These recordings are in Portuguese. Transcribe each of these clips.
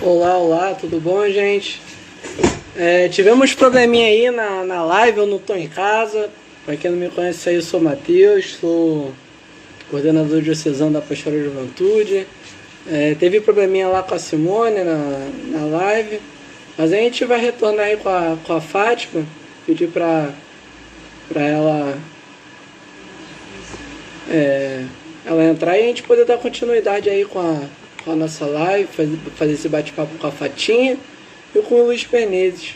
Olá, olá, tudo bom, gente? Tivemos probleminha aí na live, eu não estou em casa. Para quem não me conhece aí, eu sou Matheus, sou coordenador diocesano da Pastoral da Juventude. Teve probleminha lá com a Simone na live, mas a gente vai retornar aí com a Fátima, pedir para ela entrar e a gente poder dar continuidade aí com a nossa live, fazer esse bate-papo com a Fatinha e com o Luiz Menezes.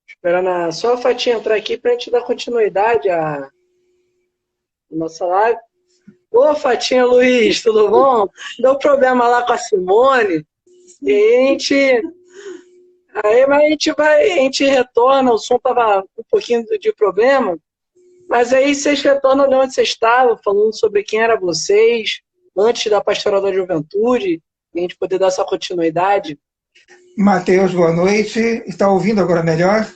Esperando só a Fatinha entrar aqui para a gente dar continuidade à nossa live. Ô, Fatinha, Luiz, tudo bom? Deu problema lá com a Simone. E mas a gente retorna, o som tava com um pouquinho de problema, mas aí vocês retornam de onde vocês estavam, falando sobre quem era vocês, antes da Pastoral da Juventude, e a gente poder dar essa continuidade. Matheus, boa noite. Está ouvindo agora melhor?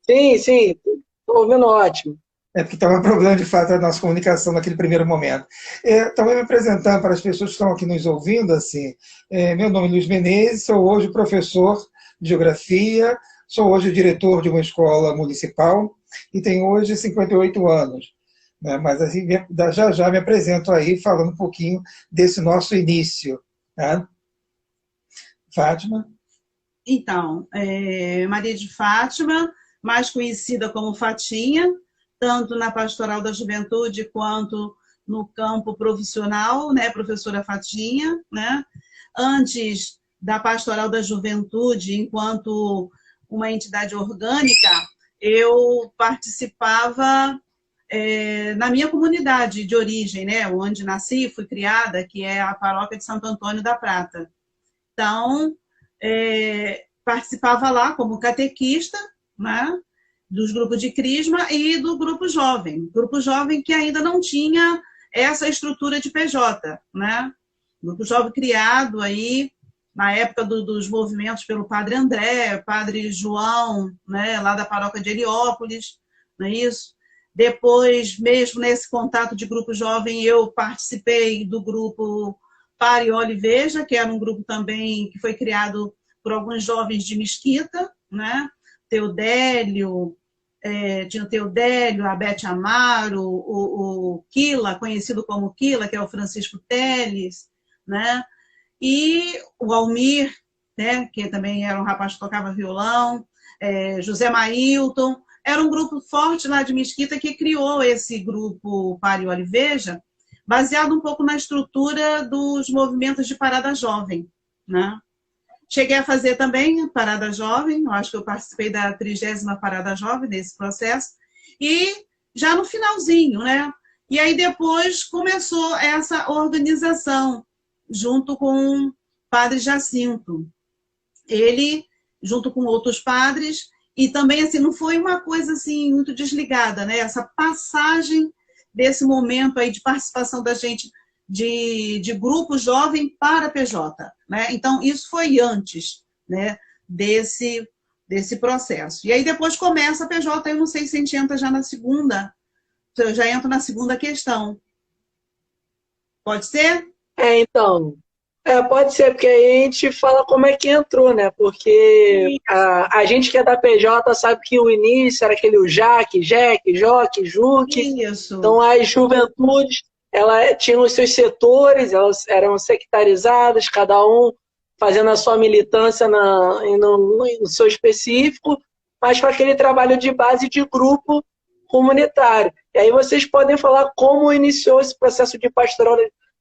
Sim, estou ouvindo ótimo. É porque estava um problema, de fato, a nossa comunicação naquele primeiro momento. Então, eu me apresentando para as pessoas que estão aqui nos ouvindo, assim, meu nome é Luiz Menezes, sou hoje professor de Geografia, sou hoje diretor de uma escola municipal e tenho hoje 58 anos. Né? Mas assim, já me apresento aí, falando um pouquinho desse nosso início. Tá? Fátima? Então, Maria de Fátima, mais conhecida como Fatinha, tanto na Pastoral da Juventude quanto no campo profissional, né, professora Fatinha, né? Antes da Pastoral da Juventude, enquanto uma entidade orgânica, eu participava na minha comunidade de origem, né, onde nasci e fui criada, que é a paróquia de Santo Antônio da Prata. Então, participava lá como catequista, né, dos grupos de crisma e do grupo jovem que ainda não tinha essa estrutura de PJ, né? Grupo jovem criado aí na época dos movimentos pelo Padre André, Padre João, né, lá da paróquia de Heliópolis, não é isso? Depois, mesmo nesse contato de grupo jovem, eu participei do grupo Parioli Veja, que era um grupo também que foi criado por alguns jovens de Mesquita, né? Teodélio, tinha o Teodélio, a Bete Amaro, o Quila, conhecido como Quila, que é o Francisco Teles, né? E o Almir, né, que também era um rapaz que tocava violão, José Mailton. Era um grupo forte lá de Mesquita que criou esse grupo Pari Oliveja, baseado um pouco na estrutura dos movimentos de Parada Jovem, né? Cheguei a fazer também a Parada Jovem, eu acho que eu participei da 30ª Parada Jovem nesse processo, e já no finalzinho, né? E aí depois começou essa organização, junto com o Padre Jacinto. Ele, junto com outros padres, e também assim, não foi uma coisa assim muito desligada, né? Essa passagem desse momento aí de participação da gente de grupo jovem para PJ, né? Então, isso foi antes, né, desse processo. E aí depois começa a PJ, eu não sei se a gente entra já na segunda, eu já entro na segunda questão. Pode ser? Então, pode ser, porque aí a gente fala como é que entrou, né? Porque a gente que é da PJ sabe que o início era aquele o Jaque, Jeque, Joque, Juque. Isso. Então, as juventudes, ela tinham os seus setores, elas eram sectarizadas, cada um fazendo a sua militância no seu específico, mas com aquele trabalho de base de grupo comunitário. E aí vocês podem falar como iniciou esse processo de pastoral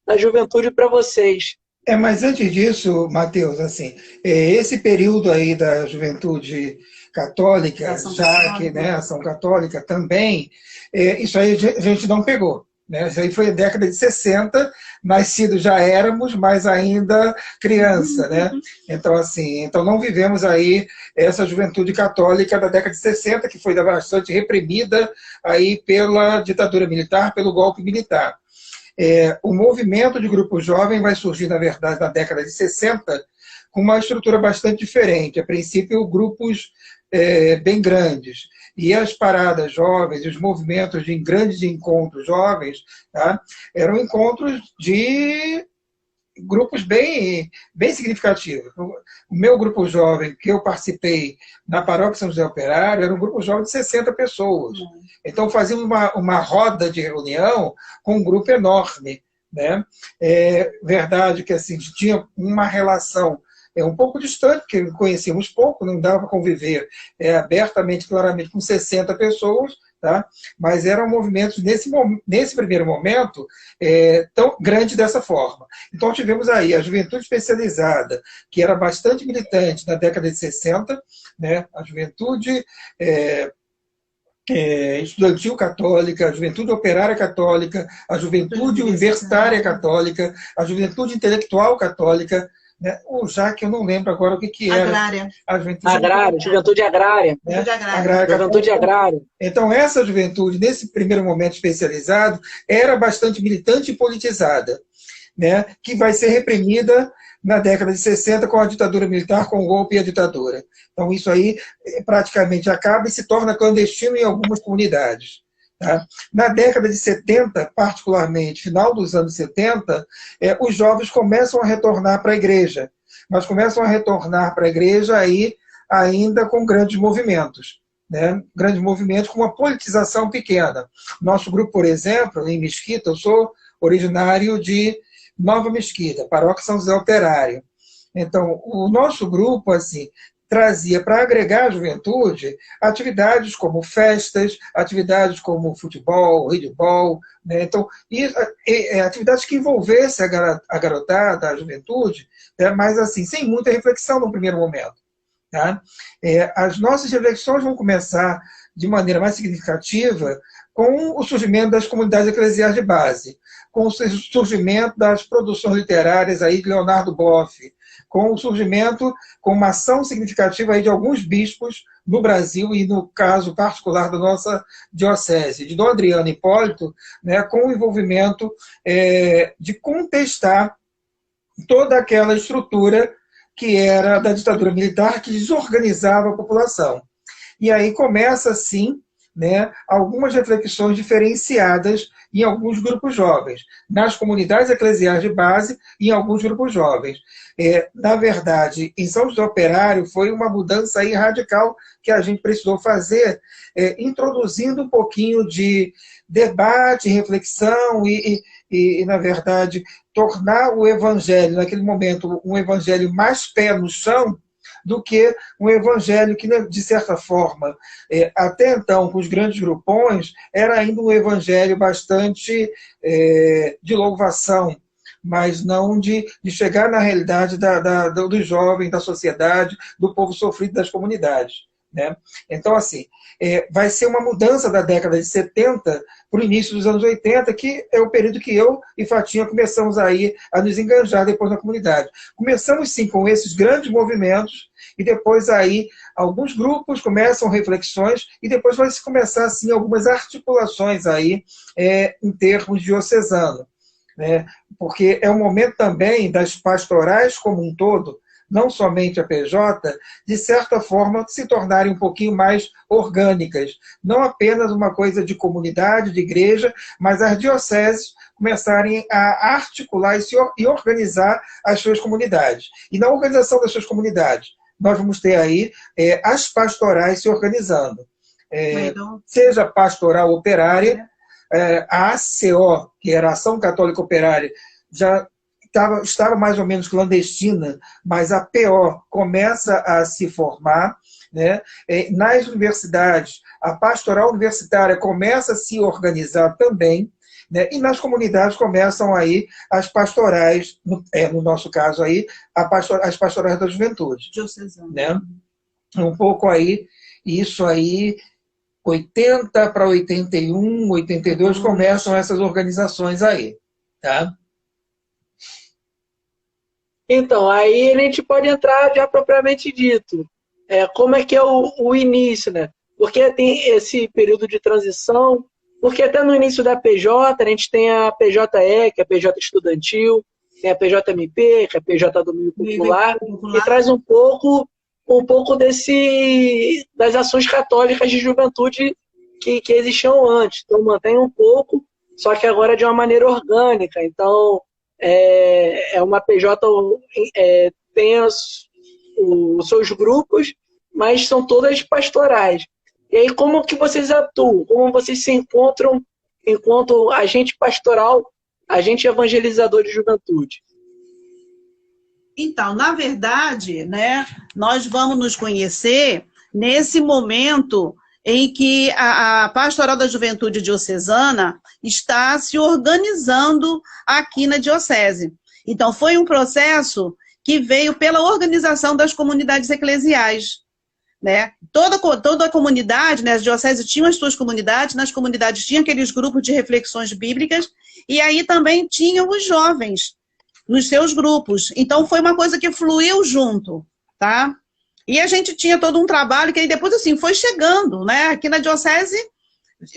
da juventude para vocês. Mas antes disso, Matheus, assim, esse período aí da juventude católica, já que, né, ação católica também, isso aí a gente não pegou. Né? Isso aí foi a década de 60, nascido já éramos, mas ainda criança. Né? Então, assim, então não vivemos aí essa juventude católica da década de 60, que foi bastante reprimida aí pela ditadura militar, pelo golpe militar. O movimento de grupo jovem vai surgir, na verdade, na década de 60, com uma estrutura bastante diferente. A princípio, grupos bem grandes. E as paradas jovens, os movimentos de grandes encontros jovens, tá? Eram encontros de grupos bem significativos. O meu grupo jovem, que eu participei na Paróquia São José Operário, era um grupo jovem de 60 pessoas. Então, fazíamos uma roda de reunião com um grupo enorme. Né? É verdade que assim, tinha uma relação um pouco distante, porque conhecíamos pouco, não dava para conviver abertamente, claramente, com 60 pessoas, tá? Mas eram movimentos, nesse primeiro momento, tão grande dessa forma. Então, tivemos aí a juventude especializada, que era bastante militante na década de 60, né? A juventude estudantil católica, a juventude operária católica, a juventude universitária católica, a juventude intelectual católica, né? Ou já que eu não lembro agora o que era. Agrária. A juventude agrária. Né? Juventude agrária. Então, essa juventude, nesse primeiro momento especializado, era bastante militante e politizada, né? Que vai ser reprimida na década de 60 com a ditadura militar, com o golpe e a ditadura. Então, isso aí praticamente acaba e se torna clandestino em algumas comunidades. Tá? Na década de 70, particularmente, final dos anos 70, os jovens começam a retornar para a igreja, mas começam a retornar para a igreja aí ainda com grandes movimentos, né? Grandes movimentos com uma politização pequena. Nosso grupo, por exemplo, em Mesquita, eu sou originário de Nova Mesquita, Paróquia São José Operário. Então, o nosso grupo, assim, trazia para agregar a juventude atividades como festas, atividades como futebol, handebol, né? Então, atividades que envolvessem a garotada, a juventude, né? Mas assim, sem muita reflexão no primeiro momento. Tá? As nossas reflexões vão começar de maneira mais significativa com o surgimento das comunidades eclesiais de base, com o surgimento das produções literárias aí de Leonardo Boff, com o surgimento, com uma ação significativa aí de alguns bispos no Brasil e no caso particular da nossa diocese, de Dom Adriano Hipólito, né, com o envolvimento de contestar toda aquela estrutura que era da ditadura militar que desorganizava a população. E aí começa, sim, né, algumas reflexões diferenciadas em alguns grupos jovens, nas comunidades eclesiais de base e em alguns grupos jovens. Na verdade, em São José Operário foi uma mudança aí radical que a gente precisou fazer, introduzindo um pouquinho de debate, reflexão e, na verdade, tornar o evangelho, naquele momento, um evangelho mais pé no chão, do que um evangelho que, de certa forma, até então, com os grandes grupões, era ainda um evangelho bastante de louvação, mas não de chegar na realidade do jovem, da sociedade, do povo sofrido, das comunidades. Né? Então, assim, vai ser uma mudança da década de 70 para o início dos anos 80, que é o período que eu e Fatinha começamos aí a nos enganjar depois na comunidade. Começamos, sim, com esses grandes movimentos, e depois aí alguns grupos começam reflexões, e depois vai se começar, assim, algumas articulações aí em termos diocesano. Né? Porque é um momento também das pastorais como um todo, não somente a PJ, de certa forma se tornarem um pouquinho mais orgânicas. Não apenas uma coisa de comunidade, de igreja, mas as dioceses começarem a articular e organizar as suas comunidades. E na organização das suas comunidades, nós vamos ter aí as pastorais se organizando. Seja a pastoral operária, a ACO, que era a Ação Católica Operária, já estava mais ou menos clandestina, mas a PO começa a se formar, né? Nas universidades, a pastoral universitária começa a se organizar também, né? E nas comunidades começam aí as pastorais, no nosso caso aí, as pastorais da juventude. Né? Um pouco aí, isso aí, 80 para 81, 82, começam essas organizações aí. Tá? Então, aí a gente pode entrar já propriamente dito. Como é que é o início, né? Porque tem esse período de transição Porque até no início da PJ, a gente tem a PJE, que é a PJ estudantil, tem a PJMP, que é a PJ Domínio Popular, que traz um pouco das ações católicas de juventude que existiam antes. Então mantém um pouco, só que agora de uma maneira orgânica. Então é uma PJ, tem os seus grupos, mas são todas pastorais. E aí como que vocês atuam? Como vocês se encontram enquanto agente pastoral, agente evangelizador de juventude? Então, na verdade, né, nós vamos nos conhecer nesse momento em que a Pastoral da Juventude Diocesana está se organizando aqui na Diocese. Então, foi um processo que veio pela organização das comunidades eclesiais, né? Toda a comunidade, né, as dioceses tinham as suas comunidades, nas comunidades tinha aqueles grupos de reflexões bíblicas, e aí também tinham os jovens nos seus grupos. Então, foi uma coisa que fluiu junto, tá? E a gente tinha todo um trabalho que aí depois, assim, foi chegando, né? Aqui na Diocese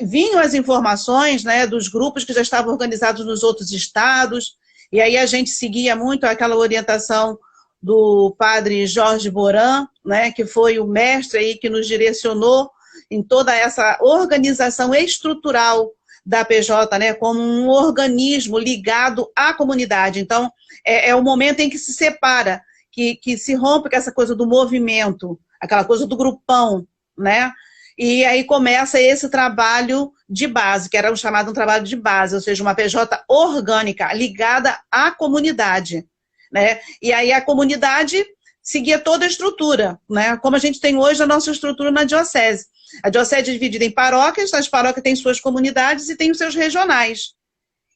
vinham as informações, né, dos grupos que já estavam organizados nos outros estados, e aí a gente seguia muito aquela orientação do padre Jorge Boran, né, que foi o mestre aí que nos direcionou em toda essa organização estrutural da PJ, né, como um organismo ligado à comunidade. Então, é o momento em que se separa, que se rompe com essa coisa do movimento, aquela coisa do grupão, né? E aí começa esse trabalho de base, que era o chamado um trabalho de base, ou seja, uma PJ orgânica, ligada à comunidade, né? E aí a comunidade seguia toda a estrutura, né? Como a gente tem hoje a nossa estrutura na Diocese. A Diocese é dividida em paróquias, as paróquias têm suas comunidades e têm os seus regionais.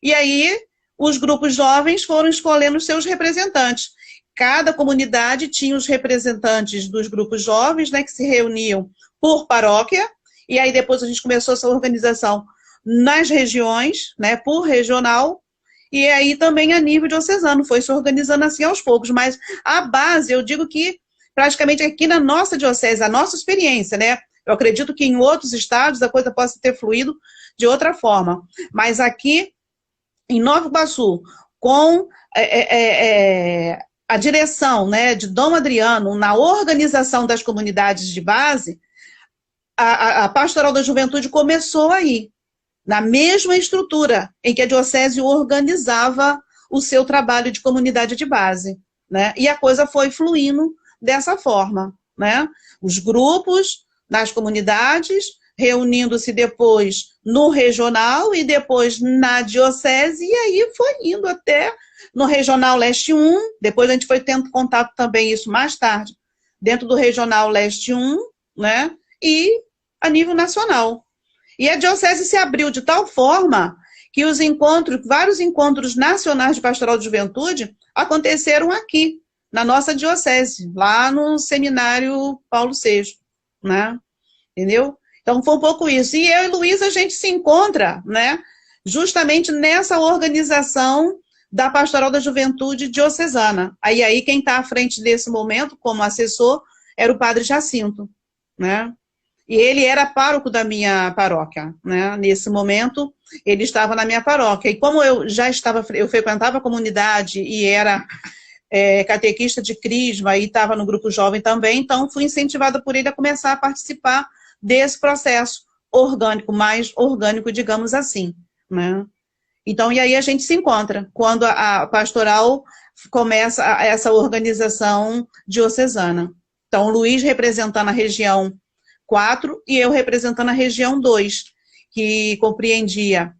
E aí os grupos jovens foram escolhendo os seus representantes. Cada comunidade tinha os representantes dos grupos jovens, né, que se reuniam por paróquia, e aí depois a gente começou essa organização nas regiões, né, por regional, e aí também a nível diocesano, foi se organizando assim aos poucos, mas a base, eu digo que praticamente aqui na nossa diocese, a nossa experiência, né, eu acredito que em outros estados a coisa possa ter fluído de outra forma, mas aqui em Nova Iguaçu, com a direção, né, de Dom Adriano na organização das comunidades de base, a Pastoral da Juventude começou aí, na mesma estrutura em que a Diocese organizava o seu trabalho de comunidade de base, né? E a coisa foi fluindo dessa forma, né? Os grupos nas comunidades, reunindo-se depois no regional e depois na Diocese, e aí foi indo até no Regional Leste 1, depois a gente foi tendo contato também, isso mais tarde, dentro do Regional Leste 1, né? E a nível nacional. E a Diocese se abriu de tal forma que os encontros, vários encontros nacionais de Pastoral de Juventude aconteceram aqui, na nossa Diocese, lá no Seminário Paulo VI, né? Entendeu? Então foi um pouco isso. E eu e Luísa, a gente se encontra, né, justamente nessa organização da Pastoral da Juventude Diocesana. Aí quem está à frente desse momento, como assessor, era o padre Jacinto, né? E ele era pároco da minha paróquia, né? Nesse momento, ele estava na minha paróquia. E como eu frequentava a comunidade e era catequista de crisma e estava no grupo jovem também, então fui incentivada por ele a começar a participar desse processo orgânico, mais orgânico, digamos assim, né? Então, e aí a gente se encontra, quando a pastoral começa essa organização diocesana. Então, o Luiz representando a região 4 e eu representando a região 2, que compreendia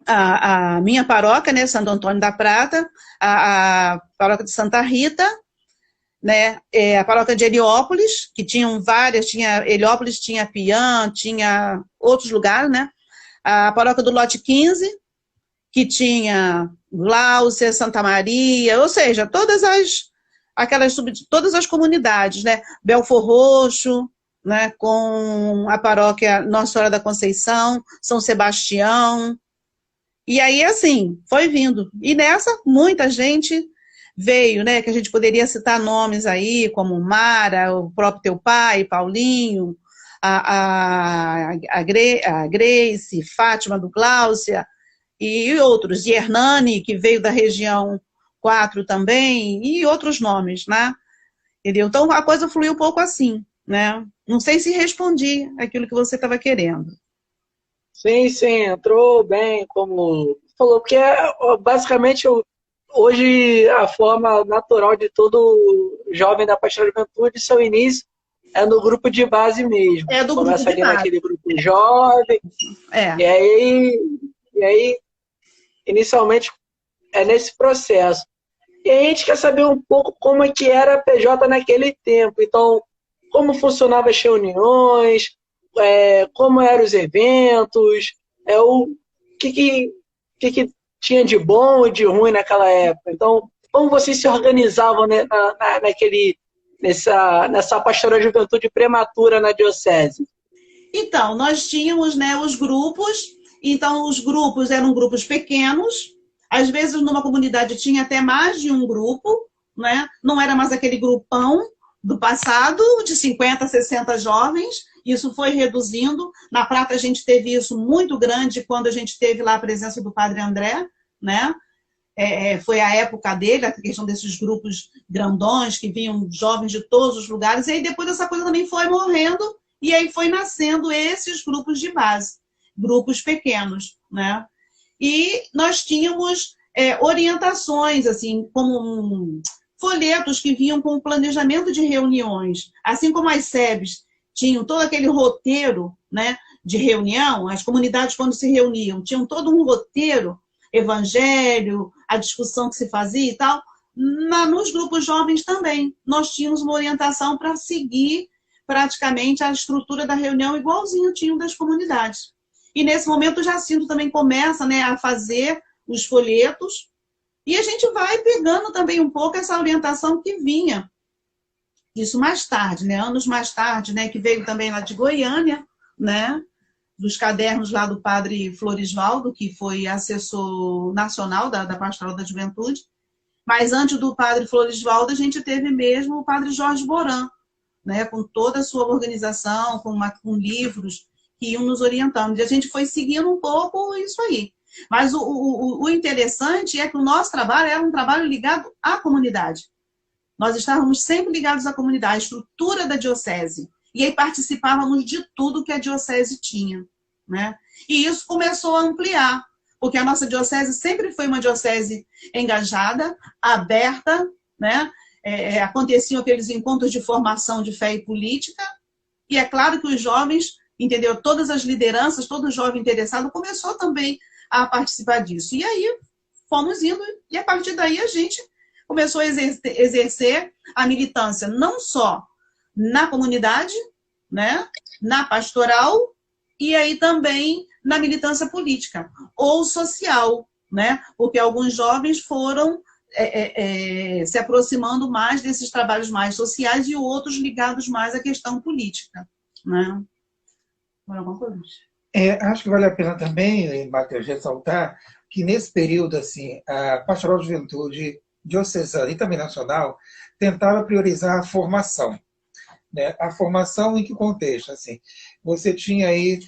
a minha paróquia, né, Santo Antônio da Prata, a paróquia de Santa Rita, né, a paróquia de Heliópolis, que tinham várias, tinha Heliópolis, tinha Piã, tinha outros lugares, né, a paróquia do Lote 15, que tinha Gláucia, Santa Maria, ou seja, todas as comunidades, né, Belfor Roxo, né, com a paróquia Nossa Senhora da Conceição, São Sebastião, e aí assim, foi vindo, e nessa muita gente veio, né, que a gente poderia citar nomes aí, como Mara, o próprio teu pai, Paulinho, a Grace, Fátima do Gláucia e outros, e Hernani, que veio da região 4 também, e outros nomes, né? Entendeu? Então, a coisa fluiu um pouco assim, né? Não sei se respondi aquilo que você estava querendo. Sim, sim, entrou bem, como falou, porque basicamente hoje a forma natural de todo jovem da Pastoral Juventude, seu início é no grupo de base mesmo. É do Começa grupo de ali base. naquele grupo jovem, É. e aí, inicialmente, é nesse processo. E a gente quer saber um pouco como é que era a PJ naquele tempo. Então, como funcionavam as reuniões, como eram os eventos, o que tinha de bom e de ruim naquela época. Então, como vocês se organizavam, né, nessa pastoral de juventude prematura na diocese? Então, nós tínhamos, né, os grupos. Então, os grupos eram grupos pequenos. Às vezes, numa comunidade tinha até mais de um grupo, né? Não era mais aquele grupão do passado, de 50, 60 jovens. Isso foi reduzindo. Na Prata, a gente teve isso muito grande quando a gente teve lá a presença do Padre André, né? Foi a época dele, a questão desses grupos grandões, que vinham jovens de todos os lugares. E aí, depois, essa coisa também foi morrendo, e aí foi nascendo esses grupos de base, grupos pequenos, né? E nós tínhamos orientações, assim, como folhetos que vinham com o planejamento de reuniões. Assim como as SEBs tinham todo aquele roteiro, né, de reunião, as comunidades, quando se reuniam, tinham todo um roteiro, evangelho, a discussão que se fazia e tal. Nos grupos jovens também, nós tínhamos uma orientação para seguir praticamente a estrutura da reunião igualzinho tinham das comunidades. E nesse momento o Jacinto também começa, né, a fazer os folhetos, e a gente vai pegando também um pouco essa orientação que vinha. Isso mais tarde, né, anos mais tarde, né, que veio também lá de Goiânia, né, dos cadernos lá do padre Florisvaldo, que foi assessor nacional da Pastoral da Juventude. Mas antes do padre Florisvaldo, a gente teve mesmo o padre Jorge Boran, né, com toda a sua organização, com livros que iam nos orientando. E a gente foi seguindo um pouco isso aí. Mas o interessante é que o nosso trabalho era um trabalho ligado à comunidade. Nós estávamos sempre ligados à comunidade, à estrutura da diocese. E aí participávamos de tudo que a diocese tinha, né? E isso começou a ampliar, porque a nossa diocese sempre foi uma diocese engajada, aberta, né? Aconteciam aqueles encontros de formação de fé e política, e é claro que os jovens, entendeu? Todas as lideranças, todo jovem interessado começou também a participar disso. E aí fomos indo, e a partir daí a gente começou a exercer a militância, não só na comunidade, né? Na pastoral, e aí também na militância política ou social, né? Porque alguns jovens foram se aproximando mais desses trabalhos mais sociais e outros ligados mais à questão política, né? Alguma coisa? Acho que vale a pena também, Matheus, ressaltar que nesse período assim, a Pastoral de Juventude diocesana e também nacional tentava priorizar a formação. Né? A formação em que contexto? Assim, você tinha aí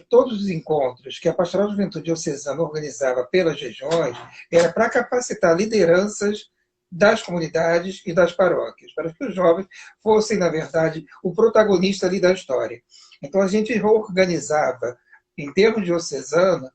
todos os encontros que a Pastoral de Juventude diocesana organizava pelas regiões, era para capacitar lideranças das comunidades e das paróquias, para que os jovens fossem, na verdade, o protagonista ali da história. Então, a gente organizava, em termos diocesana,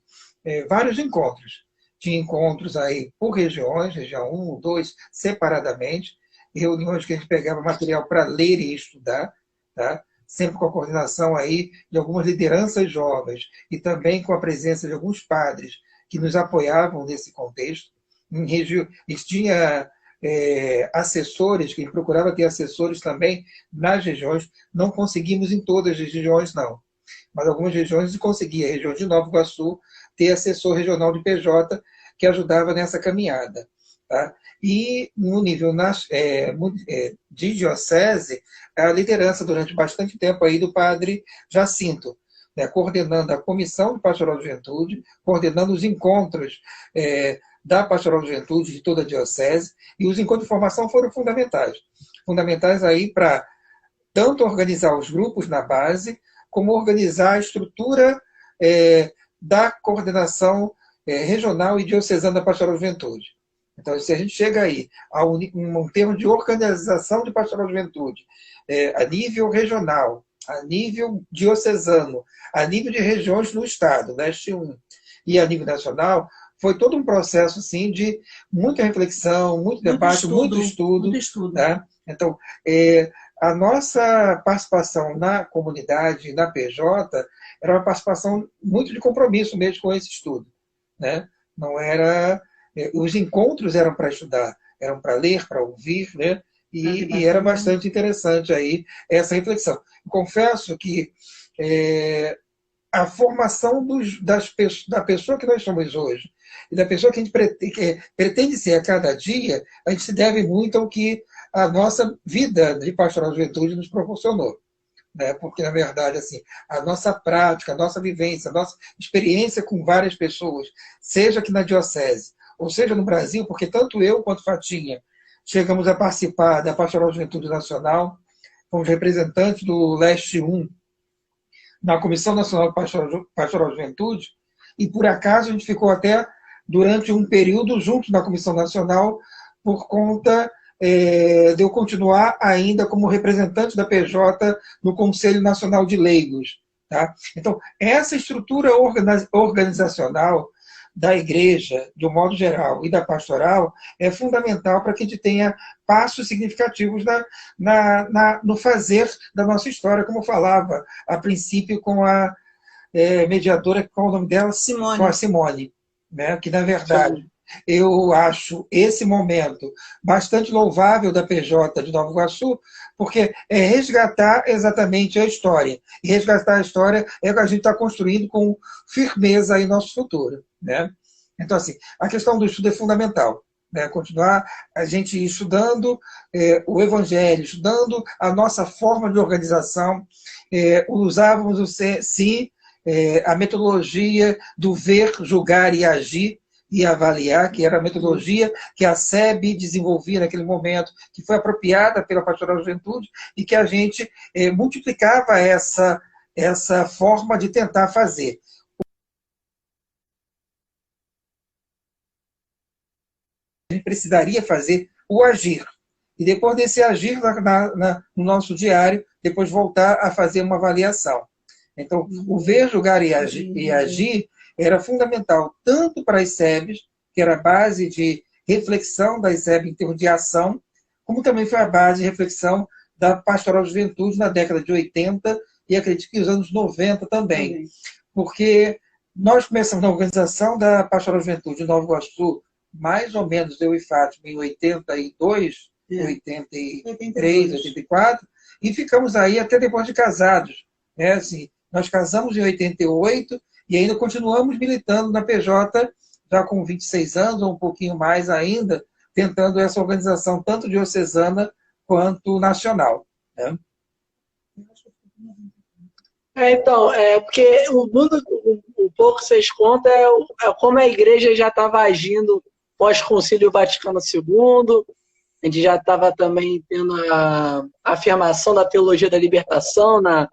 vários encontros. Tinha encontros aí por regiões, região 1, 2, separadamente, reuniões que a gente pegava material para ler e estudar, tá? Sempre com a coordenação aí de algumas lideranças jovens e também com a presença de alguns padres que nos apoiavam nesse contexto. E tinha assessores, que procurava ter assessores também nas regiões. Não conseguimos em todas as regiões, não. Mas algumas regiões conseguia, a região de Nova Iguaçu, ter assessor regional de PJ que ajudava nessa caminhada. Tá? E no nível de diocese, a liderança durante bastante tempo aí do padre Jacinto, né, coordenando a Comissão de Pastoral de Juventude, coordenando os encontros da Pastoral de Juventude de toda a diocese, e os encontros de formação foram fundamentais. Fundamentais aí para tanto organizar os grupos na base, como organizar a estrutura da coordenação regional e diocesana da Pastoral Juventude. Então, se a gente chega aí a um termo de organização de Pastoral Juventude a nível regional, a nível diocesano, a nível de regiões no Estado, Leste 1, e a nível nacional, foi todo um processo assim, de muita reflexão, muito debate, muito estudo. Tá? Então, a nossa participação na comunidade, na PJ, era uma participação muito de compromisso mesmo com esse estudo. Né? Não era... Os encontros eram para estudar, eram para ler, para ouvir, né? E era bastante interessante aí essa reflexão. Confesso que a formação da pessoa que nós somos hoje e da pessoa que a gente pretende ser a cada dia, a gente se deve muito ao que a nossa vida de pastoral juventude nos proporcionou. Né? Porque, na verdade, assim, a nossa prática, a nossa vivência, a nossa experiência com várias pessoas, seja aqui na Diocese, ou seja no Brasil, porque tanto eu quanto Fatinha chegamos a participar da Pastoral Juventude Nacional, fomos representantes do Leste 1 na Comissão Nacional de Pastoral Juventude, e por acaso a gente ficou até durante um período junto na Comissão Nacional por conta de eu continuar ainda como representante da PJ no Conselho Nacional de Leigos. Tá? Então, essa estrutura organizacional da igreja, de um modo geral, e da pastoral, é fundamental para que a gente tenha passos significativos no fazer da nossa história, como eu falava a princípio com a mediadora, qual é o nome dela? Simone. Com a Simone, né? Que, na verdade, eu acho esse momento bastante louvável da PJ de Nova Iguaçu, porque é resgatar exatamente a história. E resgatar a história é o que a gente está construindo com firmeza aí no nosso futuro. Né? Então, assim, a questão do estudo é fundamental. Né? Continuar a gente estudando o Evangelho, estudando a nossa forma de organização. Usávamos a metodologia do ver, julgar e agir, e avaliar, que era a metodologia que a SEB desenvolvia naquele momento, que foi apropriada pela Pastoral Juventude, e que a gente multiplicava essa forma de tentar fazer. A gente precisaria fazer o agir. E depois desse agir no nosso diário, depois voltar a fazer uma avaliação. Então, o ver, julgar e agir era fundamental tanto para as SEBs, que era a base de reflexão das SEBs em termos de ação, como também foi a base de reflexão da Pastoral Juventude na década de 80 e acredito que os anos 90 também. Porque nós começamos na organização da Pastoral Juventude de Nova Iguaçu, mais ou menos eu e Fátima, em 82, 83, 84, e ficamos aí até depois de casados. Assim, nós casamos em 88, e ainda continuamos militando na PJ, já com 26 anos, ou um pouquinho mais ainda, tentando essa organização tanto diocesana quanto nacional. Né? Então, porque o pouco que vocês contam é como a igreja já estava agindo pós-Concílio Vaticano II, a gente já estava também tendo a afirmação da teologia da libertação na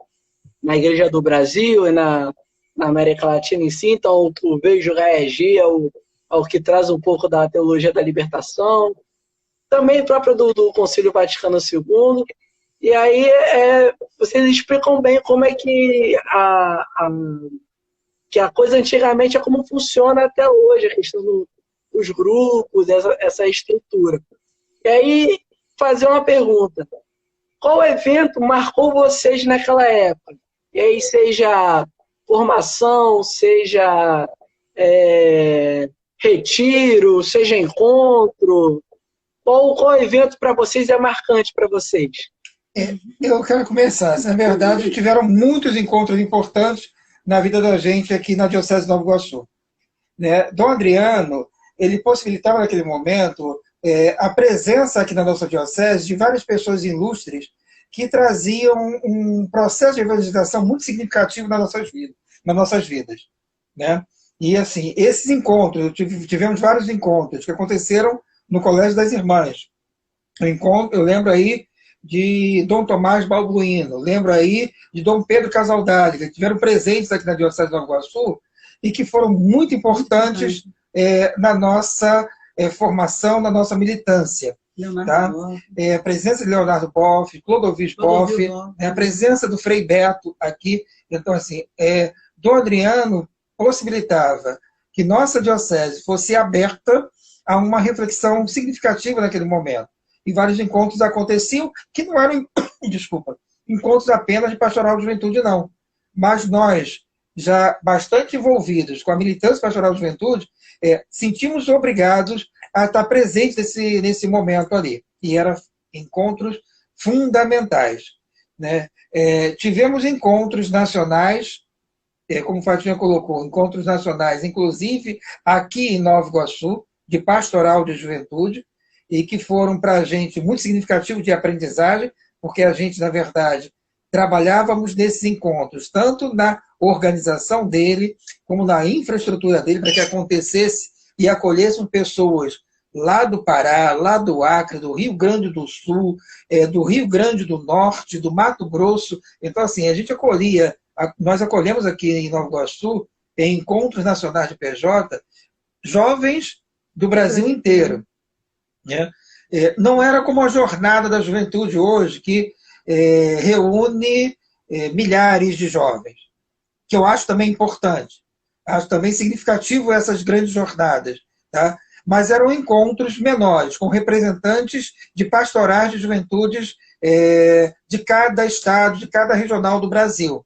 Igreja do Brasil e na América Latina em si, então o ver, julgar e agir é o que traz um pouco da teologia da libertação, também próprio do Concílio Vaticano II, e aí vocês explicam bem como é que a coisa antigamente é como funciona até hoje, a questão dos grupos, essa estrutura. E aí, fazer uma pergunta, qual evento marcou vocês naquela época? E aí, seja formação, seja retiro, seja encontro, qual evento para vocês é marcante para vocês? Eu quero começar. Na verdade, tiveram muitos encontros importantes na vida da gente aqui na Diocese de Nova Iguaçu. Né? Dom Adriano, ele possibilitava naquele momento a presença aqui na nossa Diocese de várias pessoas ilustres que traziam um processo de evangelização muito significativo nas nossas vidas. Né? E, assim, esses encontros, tivemos vários encontros que aconteceram no Colégio das Irmãs. Eu lembro aí de Dom Tomás Balduino, lembro aí de Dom Pedro Casaldade, que tiveram presentes aqui na Diocese de Nova Iguaçu e que foram muito importantes na nossa formação, na nossa militância. Tá? A presença de Leonardo Boff, Clodovis Boff, a presença do Frei Beto aqui. Então, assim, Dom Adriano possibilitava que nossa diocese fosse aberta a uma reflexão significativa naquele momento. E vários encontros aconteciam que não eram, desculpa, encontros apenas de pastoral de juventude, não. Mas nós, já bastante envolvidos com a militância pastoral de juventude, sentimos obrigados a estar presentes nesse momento ali. E eram encontros fundamentais. Né? Tivemos encontros nacionais, como Fatinha colocou, encontros nacionais, inclusive aqui em Nova Iguaçu, de pastoral de juventude, e que foram para a gente muito significativos de aprendizagem, porque a gente, na verdade, trabalhávamos nesses encontros, tanto na organização dele, como na infraestrutura dele, para que acontecesse e acolhessem pessoas lá do Pará, lá do Acre, do Rio Grande do Sul, do Rio Grande do Norte, do Mato Grosso. Então, assim, a gente acolhia, nós acolhemos aqui em Nova Iguaçu, em encontros nacionais de PJ, jovens do Brasil inteiro. Né? Não era como a Jornada da Juventude hoje, que reúne milhares de jovens, que eu acho também importante. Acho também significativo essas grandes jornadas. Tá? Mas eram encontros menores, com representantes de pastorais de juventudes de cada estado, de cada regional do Brasil,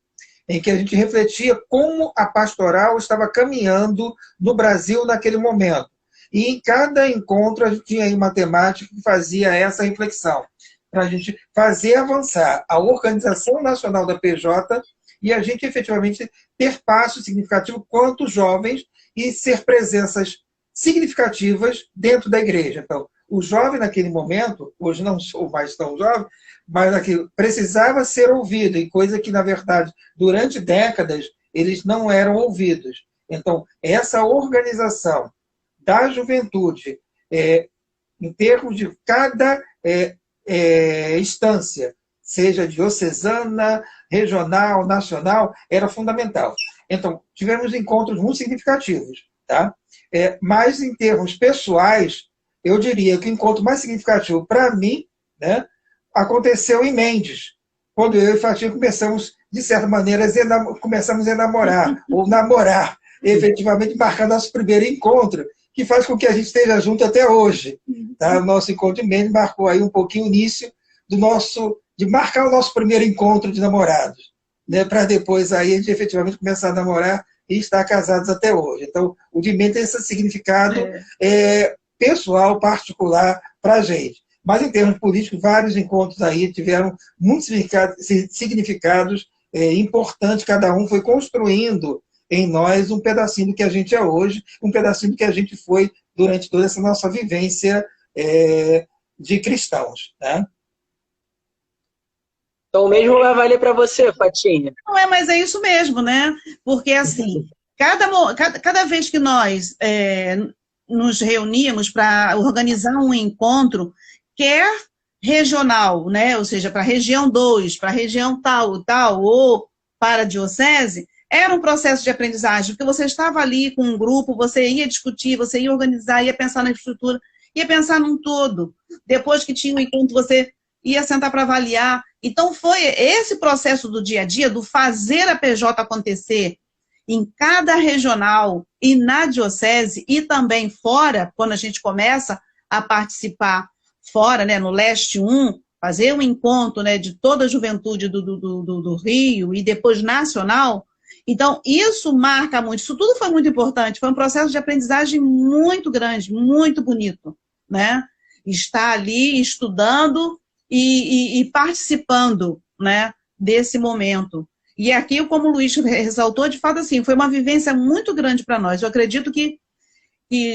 em que a gente refletia como a pastoral estava caminhando no Brasil naquele momento. E em cada encontro a gente tinha aí uma temática que fazia essa reflexão, para a gente fazer avançar a organização nacional da PJ e a gente efetivamente ter passos significativos quanto jovens e ser presenças significativas dentro da igreja. Então, o jovem naquele momento, hoje não sou mais tão jovem, mas naquilo, precisava ser ouvido, em coisa que, na verdade, durante décadas, eles não eram ouvidos. Então, essa organização da juventude, em termos de cada instância, seja diocesana, regional, nacional, era fundamental. Então, tivemos encontros muito significativos. Tá? Mas, em termos pessoais, eu diria que o encontro mais significativo para mim, né, aconteceu em Mendes, quando eu e Fatinha começamos, de certa maneira, começamos a namorar, ou namorar, efetivamente marcar nosso primeiro encontro, que faz com que a gente esteja junto até hoje. Tá? O nosso encontro em Mendes marcou aí um pouquinho o início de marcar o nosso primeiro encontro de namorados, né, para depois aí a gente efetivamente começar a namorar e estar casados até hoje. Então, o de Mendes tem esse significado pessoal, particular para a gente. Mas, em termos políticos, vários encontros aí tiveram muitos significados importantes, cada um foi construindo em nós um pedacinho do que a gente é hoje, um pedacinho do que a gente foi durante toda essa nossa vivência de cristãos. Né? Então, o mesmo vai valer para você, Fatinha. Não mas é isso mesmo, né? Porque, assim, cada vez que nós nos reunimos para organizar um encontro, quer regional, né? Ou seja, para a região 2, para a região tal, ou para a diocese, era um processo de aprendizagem, porque você estava ali com um grupo, você ia discutir, você ia organizar, ia pensar na estrutura, ia pensar num todo. Depois que tinha um encontro, você ia sentar para avaliar. Então, foi esse processo do dia a dia, do fazer a PJ acontecer em cada regional e na diocese, e também fora, quando a gente começa a participar fora, né, no Leste 1, fazer um encontro, né, de toda a juventude do Rio e depois nacional. Então, isso marca muito, isso tudo foi muito importante, foi um processo de aprendizagem muito grande, muito bonito, né? Estar ali estudando e participando, né, desse momento. E aqui, como o Luiz ressaltou, de fato, assim, foi uma vivência muito grande para nós. Eu acredito que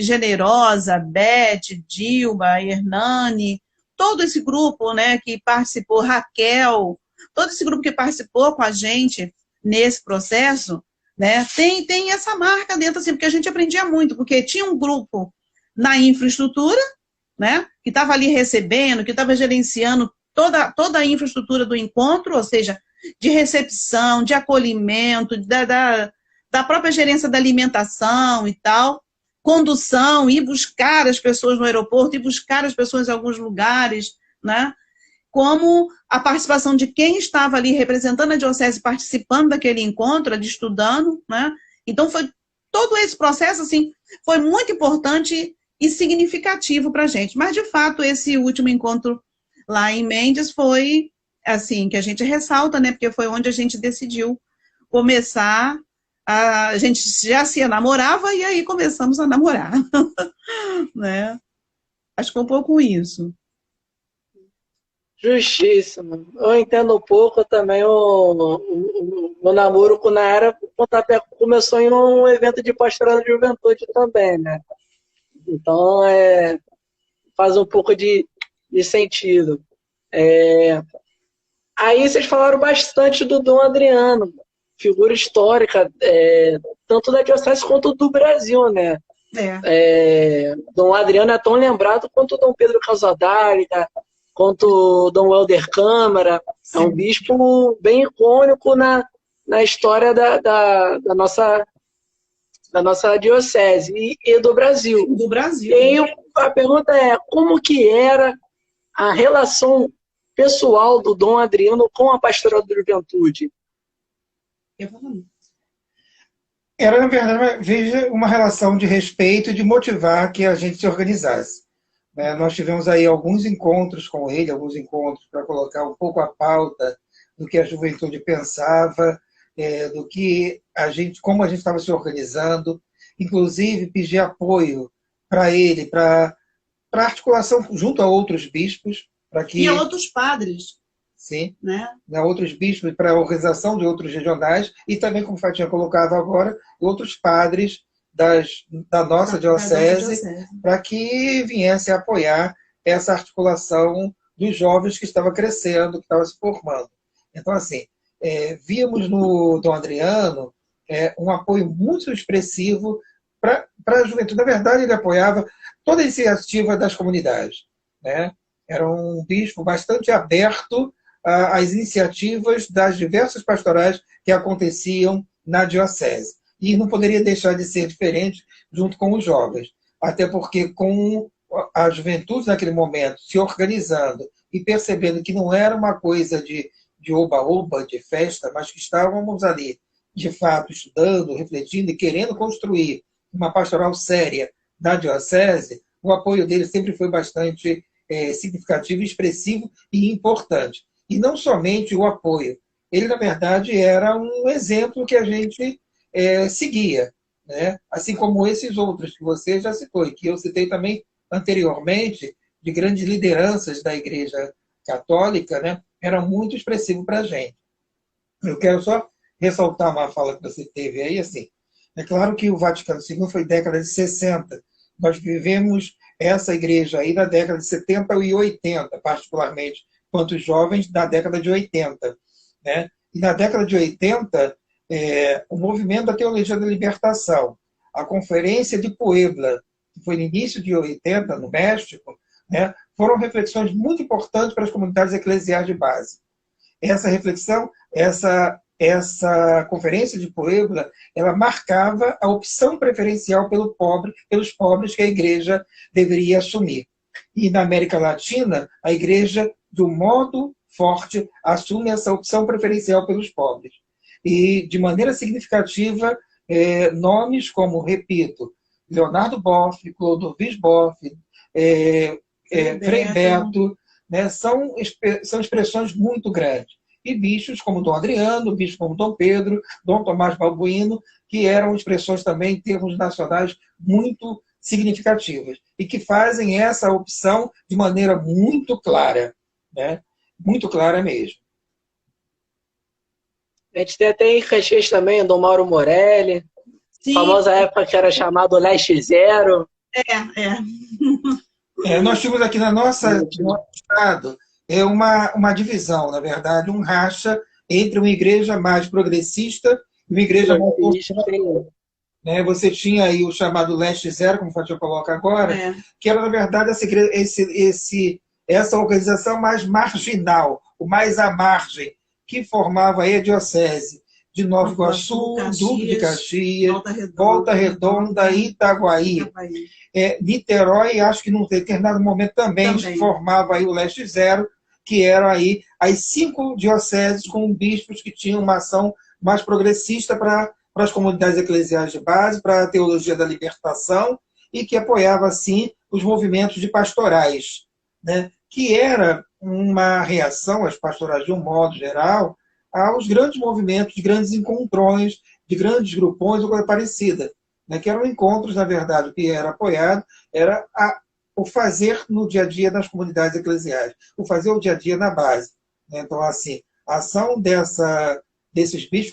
Generosa, Beth, Dilma, Hernani, todo esse grupo, né, que participou, Raquel, todo esse grupo que participou com a gente nesse processo, né, tem essa marca dentro, assim, porque a gente aprendia muito, porque tinha um grupo na infraestrutura, né, que estava ali recebendo, que estava gerenciando toda a infraestrutura do encontro, ou seja, de recepção, de acolhimento, da própria gerência da alimentação e tal, condução, ir buscar as pessoas no aeroporto, ir buscar as pessoas em alguns lugares, né? Como a participação de quem estava ali representando a diocese, participando daquele encontro, de estudando, né? Então, foi todo esse processo, assim, foi muito importante e significativo para a gente. Mas, de fato, esse último encontro lá em Mendes foi, assim, que a gente ressalta, né? Porque foi onde a gente decidiu começar, a gente já se namorava e aí começamos a namorar, né? Acho que foi um pouco isso. Justíssimo. Eu entendo um pouco também o namoro com Nayara. O pontapé começou em um evento de pastoral de juventude também, né? Então, faz um pouco de sentido. Aí vocês falaram bastante do Dom Adriano, figura histórica, tanto da diocese quanto do Brasil, né? Dom Adriano é tão lembrado quanto o Dom Pedro Casadólica, quanto o Dom Helder Câmara. Sim. É um bispo bem icônico na história da nossa diocese e do Brasil. Do Brasil. E aí, a pergunta é, como que era a relação pessoal do Dom Adriano com a pastoral da juventude? Era, na verdade, veja, uma relação de respeito e de motivar que a gente se organizasse. Nós tivemos aí alguns encontros com ele, alguns encontros para colocar um pouco a pauta do que a juventude pensava, do que como a gente estava se organizando, inclusive pedir apoio para ele, para articulação junto a outros bispos. E a outros padres. Sim, né? Outros bispos, para a organização de outros regionais, e também, como o tinha colocado agora, outros padres da nossa diocese, para que viesse a apoiar essa articulação dos jovens que estava crescendo, que estava se formando. Então, assim, víamos no Dom Adriano um apoio muito expressivo para a juventude. Na verdade, ele apoiava toda a iniciativa das comunidades, né? Era um bispo bastante aberto às iniciativas das diversas pastorais que aconteciam na diocese. E não poderia deixar de ser diferente junto com os jovens. Até porque, com a juventude naquele momento se organizando e percebendo que não era uma coisa de oba-oba, de festa, mas que estávamos ali, de fato, estudando, refletindo e querendo construir uma pastoral séria da diocese, o apoio dele sempre foi bastante significativo, expressivo e importante. E não somente o apoio. Ele, na verdade, era um exemplo que a gente seguia, né? Assim como esses outros que você já citou, e que eu citei também anteriormente, de grandes lideranças da Igreja Católica, né? Era muito expressivo para a gente. Eu quero só ressaltar uma fala que você teve aí, assim, é claro que o Vaticano II foi década de 60, nós vivemos essa igreja aí da década de 70 e 80, particularmente, quanto jovens da década de 80, né? E na década de 80, o movimento da teologia da libertação, a conferência de Puebla, que foi no início de 80, no México, né, foram reflexões muito importantes para as comunidades eclesiais de base. Essa reflexão, essa conferência de Puebla, ela marcava a opção preferencial pelos pobres que a igreja deveria assumir. E na América Latina, a igreja, de um modo forte, assume essa opção preferencial pelos pobres. E, de maneira significativa, nomes como, repito, Leonardo Boff, Clodovis Boff, Frei Beto, né, são expressões muito grandes. E bispos como Dom Adriano, bispos como Dom Pedro, Dom Tomás Balbuino, que eram expressões também, em termos nacionais, muito significativas. E que fazem essa opção de maneira muito clara, né? Muito clara mesmo. A gente tem até em Caxias também, Dom Mauro Morelli, Sim. Famosa época que era chamado Leste Zero. Nós tínhamos aqui no nosso estado uma divisão, na verdade, um racha entre uma igreja mais progressista e uma igreja mais conservadora. Você tinha aí o chamado Leste Zero, como o Fátima coloca agora, que era, na verdade, essa organização mais marginal, o mais à margem, que formava aí a diocese de Nova Iguaçu, Duque de Caxias, Volta Redonda e Itaguaí. Niterói, acho que num determinado momento também formava aí o Leste Zero, que eram aí as 5 dioceses com bispos que tinham uma ação mais progressista para as comunidades eclesiais de base, para a teologia da libertação, e que apoiava, assim, os movimentos de pastorais, né? Que era uma reação, as pastorais de um modo geral, aos grandes movimentos, de grandes encontrões, de grandes grupões ou coisa parecida, né? Que eram encontros, na verdade, o que era apoiado era o fazer no dia a dia das comunidades eclesiais, o fazer o dia a dia na base, né? Então, assim, a ação desses bispos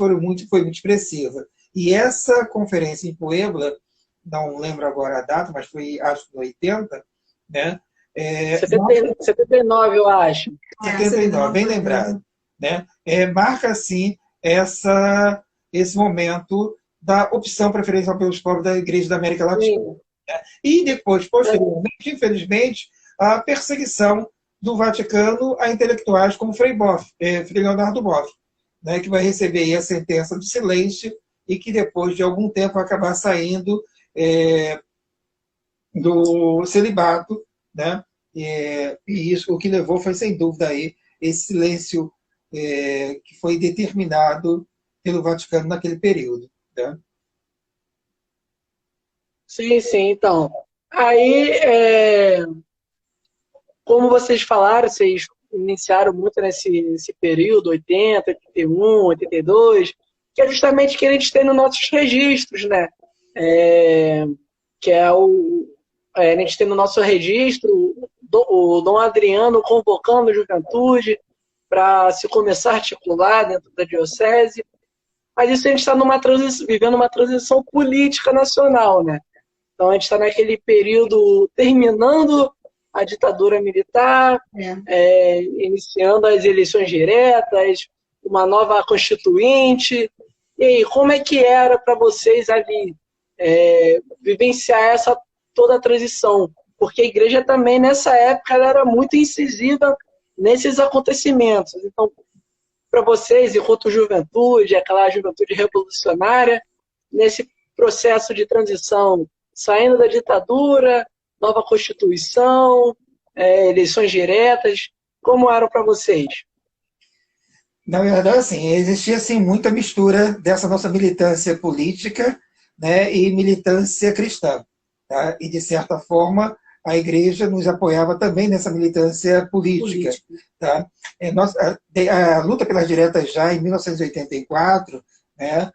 foi muito expressiva. E essa conferência em Puebla, não lembro agora a data, mas foi, acho que, em 80, né? 79, eu acho. 79, bem lembrado. Né? Marca, assim, esse momento da opção preferencial pelos povos da Igreja da América Latina. Né? E depois, posteriormente, infelizmente, a perseguição do Vaticano a intelectuais como Frei Leonardo Boff, né? Que vai receber aí a sentença de silêncio e que depois de algum tempo vai acabar saindo do celibato, né? E isso, o que levou foi, sem dúvida, aí, esse silêncio que foi determinado pelo Vaticano naquele período. Né? Sim, sim. Então, aí, como vocês falaram, vocês iniciaram muito nesse período, 80, 81, 82, que é justamente o que a gente tem nos nossos registros, né? Que é a gente tem no nosso registro o Dom Adriano convocando a juventude para se começar a articular dentro da diocese, mas isso a gente está vivendo uma transição política nacional, né? Então a gente está naquele período terminando a ditadura militar, iniciando as eleições diretas, uma nova constituinte. E aí, como é que era para vocês ali vivenciar toda a transição? Porque a igreja também, nessa época, ela era muito incisiva nesses acontecimentos. Então, para vocês, enquanto juventude, aquela juventude revolucionária, nesse processo de transição, saindo da ditadura, nova Constituição, eleições diretas, como eram para vocês? Na verdade, assim, existia assim, muita mistura dessa nossa militância política, né, e militância cristã. Tá? E, de certa forma, a igreja nos apoiava também nessa militância política. Tá? A luta pelas diretas já em 1984, né,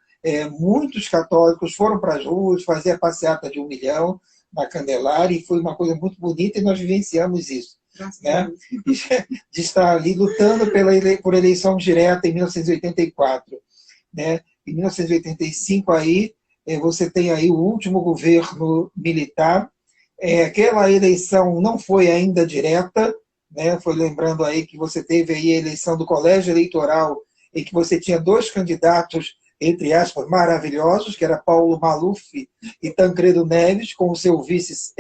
muitos católicos foram para as ruas fazer a passeata de 1 milhão na Candelária, e foi uma coisa muito bonita, e nós vivenciamos isso. Né? De estar ali lutando por eleição direta em 1984. Né? Em 1985, aí, você tem aí o último governo militar. Aquela eleição não foi ainda direta, né? Foi lembrando aí que você teve aí a eleição do colégio eleitoral, em que você tinha 2 candidatos, entre aspas, maravilhosos, que era Paulo Maluf e Tancredo Neves, com o seu vice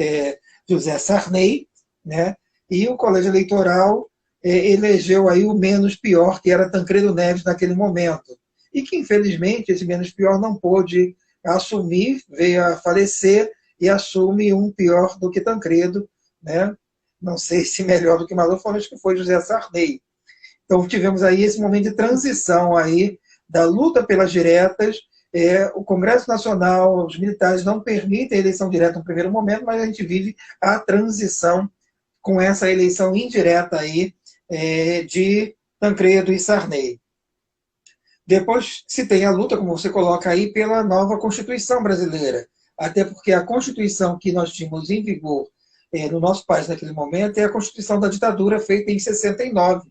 José Sarney, né? E o colégio eleitoral elegeu aí o menos pior, que era Tancredo Neves naquele momento. E que, infelizmente, esse menos pior não pôde assumir, veio a falecer, e assume um pior do que Tancredo, né? Não sei se melhor do que Maluf, mas acho que foi José Sarney. Então tivemos aí esse momento de transição aí da luta pelas diretas. O Congresso Nacional, os militares não permitem a eleição direta no primeiro momento, mas a gente vive a transição com essa eleição indireta aí de Tancredo e Sarney. Depois se tem a luta, como você coloca aí, pela nova Constituição brasileira. Até porque a Constituição que nós tínhamos em vigor no nosso país naquele momento é a Constituição da ditadura, feita em 69.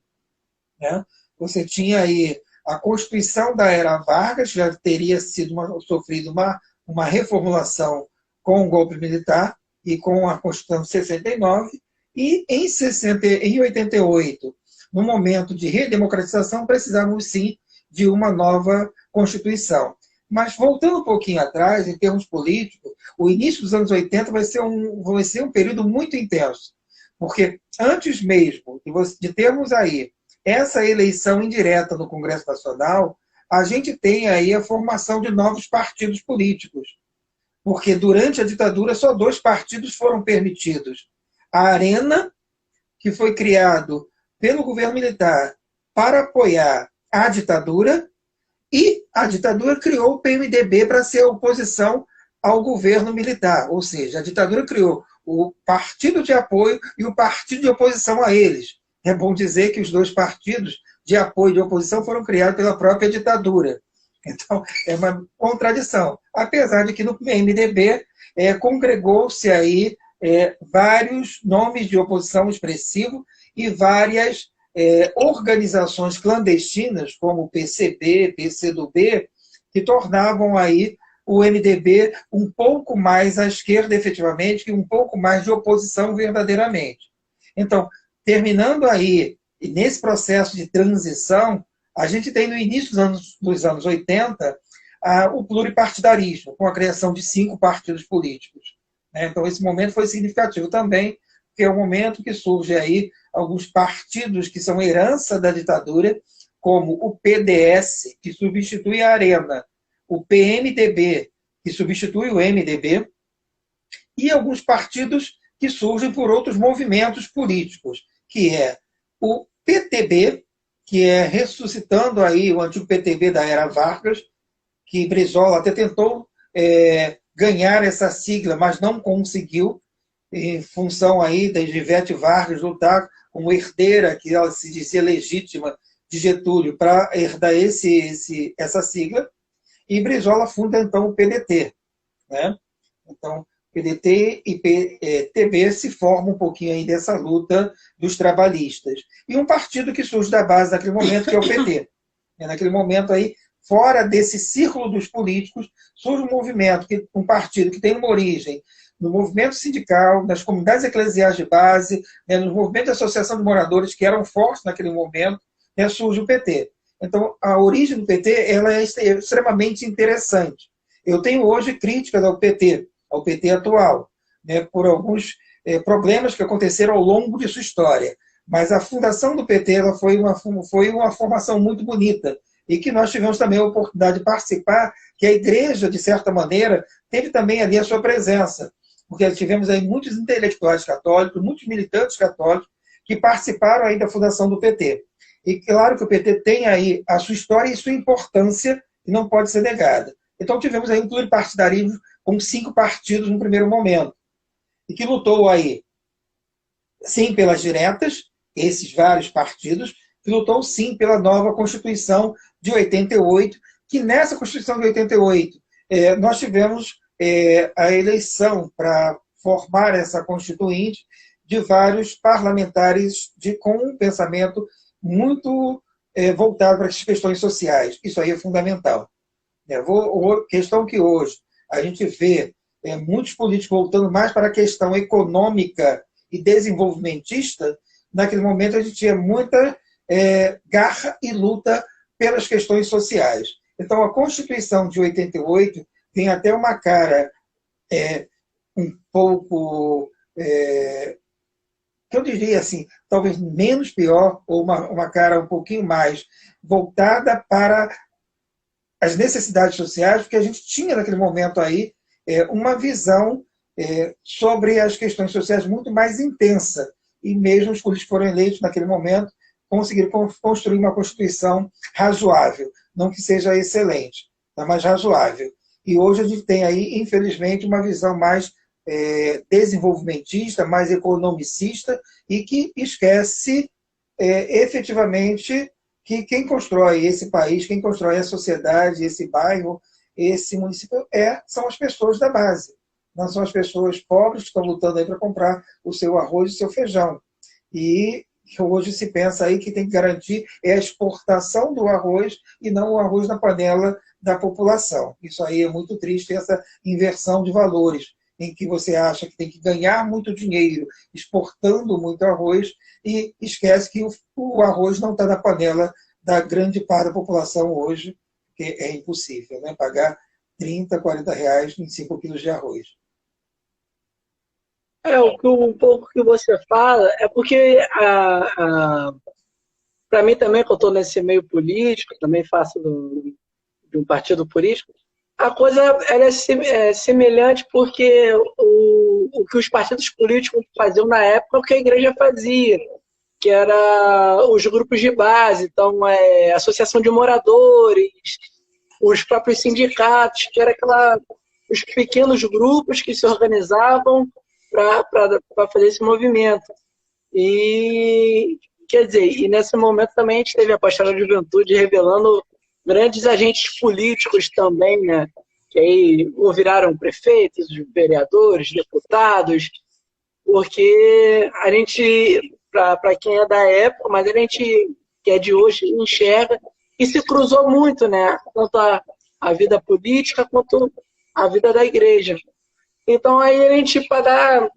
Né? Você tinha aí a Constituição da Era Vargas, já teria sofrido uma reformulação com o golpe militar e com a Constituição de 69, e em 88, no momento de redemocratização, precisávamos sim de uma nova Constituição. Mas, voltando um pouquinho atrás, em termos políticos, o início dos anos 80 vai ser um período muito intenso, Porque antes mesmo de termos aí essa eleição indireta no Congresso Nacional, a gente tem aí a formação de novos partidos políticos. Porque durante a ditadura só 2 partidos foram permitidos. A Arena, que foi criado pelo governo militar para apoiar a ditadura, e a ditadura criou o PMDB para ser oposição ao governo militar. Ou seja, a ditadura criou o partido de apoio e o partido de oposição a eles. É bom dizer que os 2 partidos de apoio e de oposição foram criados pela própria ditadura. Então, é uma contradição. Apesar de que no PMDB congregou-se aí vários nomes de oposição expressivo e várias organizações clandestinas, como o PCB, PCdoB, que tornavam aí o MDB um pouco mais à esquerda, efetivamente, e um pouco mais de oposição verdadeiramente. Então, terminando aí, nesse processo de transição, a gente tem no início dos anos 80 o pluripartidarismo, com a criação de 5 partidos políticos. Então, esse momento foi significativo também, porque é o momento que surge aí alguns partidos que são herança da ditadura, como o PDS, que substitui a Arena, o PMDB, que substitui o MDB, e alguns partidos que surgem por outros movimentos políticos, que é o PTB, que é ressuscitando aí o antigo PTB da era Vargas, que Brizola até tentou ganhar essa sigla, mas não conseguiu, em função aí da Ivete Vargas lutar como herdeira, que ela se dizia legítima, de Getúlio, para herdar essa sigla, e Brizola funda, então, o PDT. Né? Então, PDT e PTB se formam um pouquinho aí dessa luta dos trabalhistas. E um partido que surge da base naquele momento, que é o PT. Naquele momento aí, fora desse círculo dos políticos, surge um movimento, um partido que tem uma origem no movimento sindical, nas comunidades eclesiais de base, no movimento de associação de moradores, que eram fortes naquele momento, surge o PT. Então, a origem do PT ela é extremamente interessante. Eu tenho hoje críticas ao PT atual, por alguns problemas que aconteceram ao longo de sua história. Mas a fundação do PT ela foi uma formação muito bonita, e que nós tivemos também a oportunidade de participar, que a igreja, de certa maneira, teve também ali a sua presença, porque tivemos aí muitos intelectuais católicos, muitos militantes católicos, que participaram aí da fundação do PT. E claro que o PT tem aí a sua história e sua importância, que não pode ser negada. Então tivemos aí um pluripartidarismo com 5 partidos no primeiro momento, e que lutou aí, sim, pelas diretas, esses vários partidos, que lutou sim pela nova Constituição de 88, que nessa Constituição de 88 nós tivemos a eleição para formar essa Constituinte de vários parlamentares com um pensamento muito voltado para as questões sociais. Isso aí é fundamental. Questão que hoje a gente vê muitos políticos voltando mais para a questão econômica e desenvolvimentista. Naquele momento a gente tinha muita garra e luta pelas questões sociais. Então, a Constituição de 88 tem até uma cara um pouco, que eu diria assim, talvez menos pior, ou uma cara um pouquinho mais voltada para as necessidades sociais, porque a gente tinha naquele momento aí uma visão sobre as questões sociais muito mais intensa, e mesmo os políticos que foram eleitos naquele momento conseguiram construir uma Constituição razoável, não que seja excelente, mas razoável. E hoje a gente tem aí, infelizmente, uma visão mais desenvolvimentista, mais economicista, e que esquece efetivamente que quem constrói esse país, quem constrói a sociedade, esse bairro, esse município, são as pessoas da base. Não são as pessoas pobres que estão lutando aí para comprar o seu arroz e o seu feijão. E hoje se pensa aí que tem que garantir a exportação do arroz e não o arroz na panela da população. Isso aí é muito triste, essa inversão de valores, em que você acha que tem que ganhar muito dinheiro exportando muito arroz e esquece que o arroz não está na panela da grande parte da população hoje, que é impossível, pagar 30, 40 reais em 5 quilos de arroz. Um pouco que você fala é porque para mim também, que eu estou nesse meio político, também faço de um partido político, a coisa ela é semelhante porque o que os partidos políticos faziam na época é o que a igreja fazia, que era os grupos de base, então associação de moradores, os próprios sindicatos, que era os pequenos grupos que se organizavam para fazer esse movimento. E, quer dizer, e nesse momento também a gente teve a Pastoral da Juventude revelando grandes agentes políticos também, né? Que aí ou viraram prefeitos, vereadores, deputados, porque a gente, para quem é da época, mas a gente que é de hoje enxerga e se cruzou muito, né? Tanto a vida política quanto a vida da igreja. Então aí a gente, para dar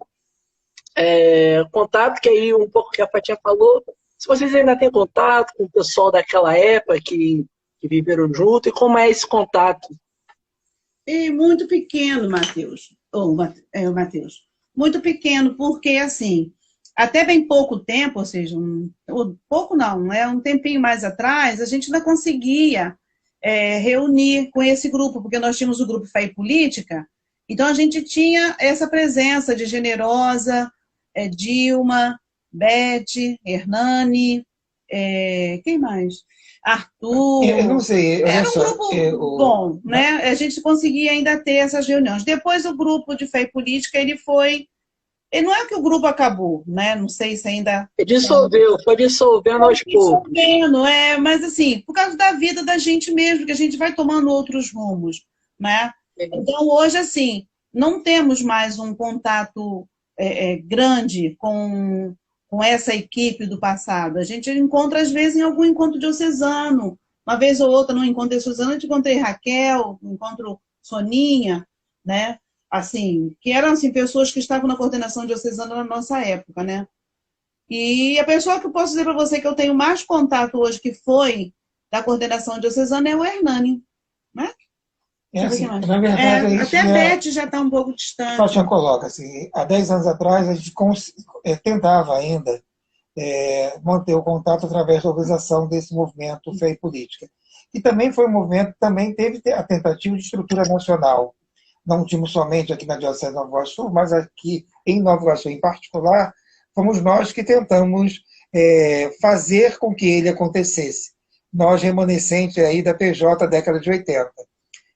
contato, que aí um pouco que a Fatinha falou, se vocês ainda têm contato com o pessoal daquela época que viveram junto, e como é esse contato? E muito pequeno, Matheus. Matheus. Muito pequeno, porque assim, até bem pouco tempo, ou seja, pouco não, um tempinho mais atrás, a gente ainda conseguia reunir com esse grupo, porque nós tínhamos o grupo Fé e Política, então a gente tinha essa presença de Generosa, Dilma, Beth, Hernani, quem mais? Arthur. Eu não sei, olha Era um só. grupo bom, né? A gente conseguia ainda ter essas reuniões. Depois o grupo de Fé e Política, ele não é que o grupo acabou, né? Não sei se ainda... Foi dissolvendo aos poucos. Mas assim, por causa da vida da gente mesmo, que a gente vai tomando outros rumos, né? Então hoje, assim, não temos mais um contato grande com essa equipe do passado. A gente encontra, às vezes, em algum encontro diocesano, uma vez ou outra no encontro diocesano, a gente encontrei Raquel, encontro Soninha, né? Assim, que eram assim, pessoas que estavam na coordenação diocesana na nossa época, né? E a pessoa que eu posso dizer para você que eu tenho mais contato hoje, que foi da coordenação diocesana, é o Hernani, né? Assim, na verdade, até a Beth já está um pouco distante. Fátima coloca assim, há 10 anos atrás a gente tentava ainda manter o contato através da organização desse movimento Fé e Política. E também foi um movimento, também teve a tentativa de estrutura nacional. Não tínhamos somente aqui na Diocese de Nova Iguaçu, mas aqui em Nova Iguaçu em particular, fomos nós que tentamos fazer com que ele acontecesse. Nós, remanescentes aí da PJ da década de 80.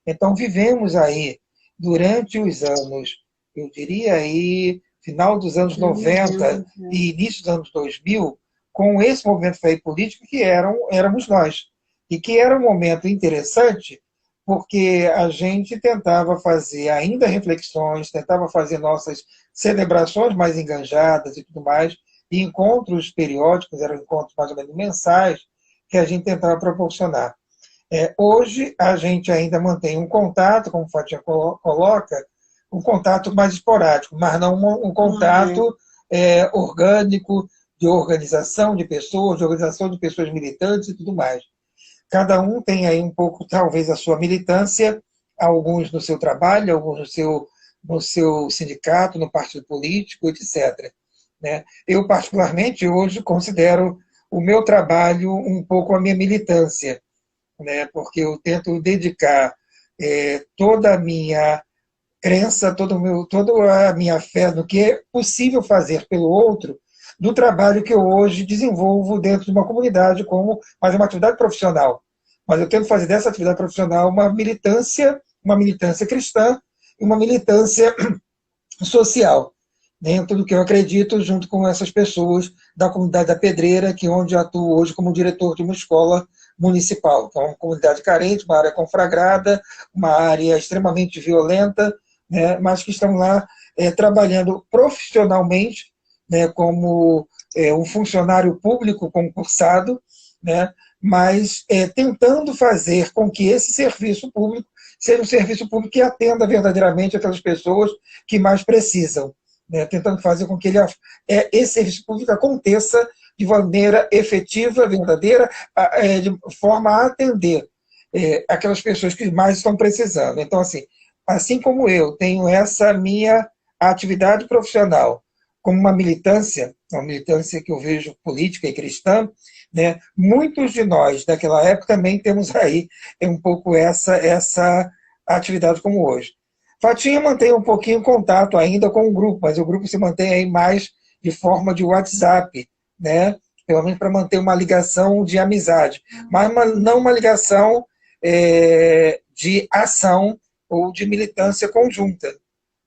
Então, vivemos aí, durante os anos, eu diria aí, final dos anos 90 e início dos anos 2000, com esse movimento Fé e Política que éramos nós. E que era um momento interessante, porque a gente tentava fazer ainda reflexões, tentava fazer nossas celebrações mais enganjadas e tudo mais, e encontros periódicos, eram encontros mais ou menos mensais, que a gente tentava proporcionar. Hoje, a gente ainda mantém um contato, como a Fátima coloca, um contato mais esporádico, mas não um contato orgânico, de organização de pessoas militantes e tudo mais. Cada um tem aí um pouco, talvez, a sua militância, alguns no seu trabalho, alguns no seu sindicato, no partido político, etc. Né? Eu, particularmente, hoje considero o meu trabalho um pouco a minha militância, né? Porque eu tento dedicar toda a minha crença, toda a minha fé no que é possível fazer pelo outro, do trabalho que eu hoje desenvolvo dentro de uma comunidade, como fazer uma atividade profissional. Mas eu tento fazer dessa atividade profissional uma militância cristã e uma militância social, dentro do que eu acredito, junto com essas pessoas da comunidade da Pedreira, que é onde eu atuo hoje como diretor de uma escola municipal, que é uma comunidade carente, uma área conflagrada, uma área extremamente violenta, né, mas que estão lá trabalhando profissionalmente, né, como um funcionário público concursado, né, mas tentando fazer com que esse serviço público seja um serviço público que atenda verdadeiramente aquelas pessoas que mais precisam, né, tentando fazer com que esse serviço público aconteça de maneira efetiva, verdadeira, de forma a atender aquelas pessoas que mais estão precisando. Então, assim como eu tenho essa minha a atividade profissional como uma militância que eu vejo política e cristã, né? Muitos de nós daquela época também temos aí um pouco essa atividade como hoje. Fatinha mantém um pouquinho contato ainda com o grupo, mas o grupo se mantém aí mais de forma de WhatsApp, né? Pelo menos para manter uma ligação de amizade, mas não uma ligação de ação ou de militância conjunta,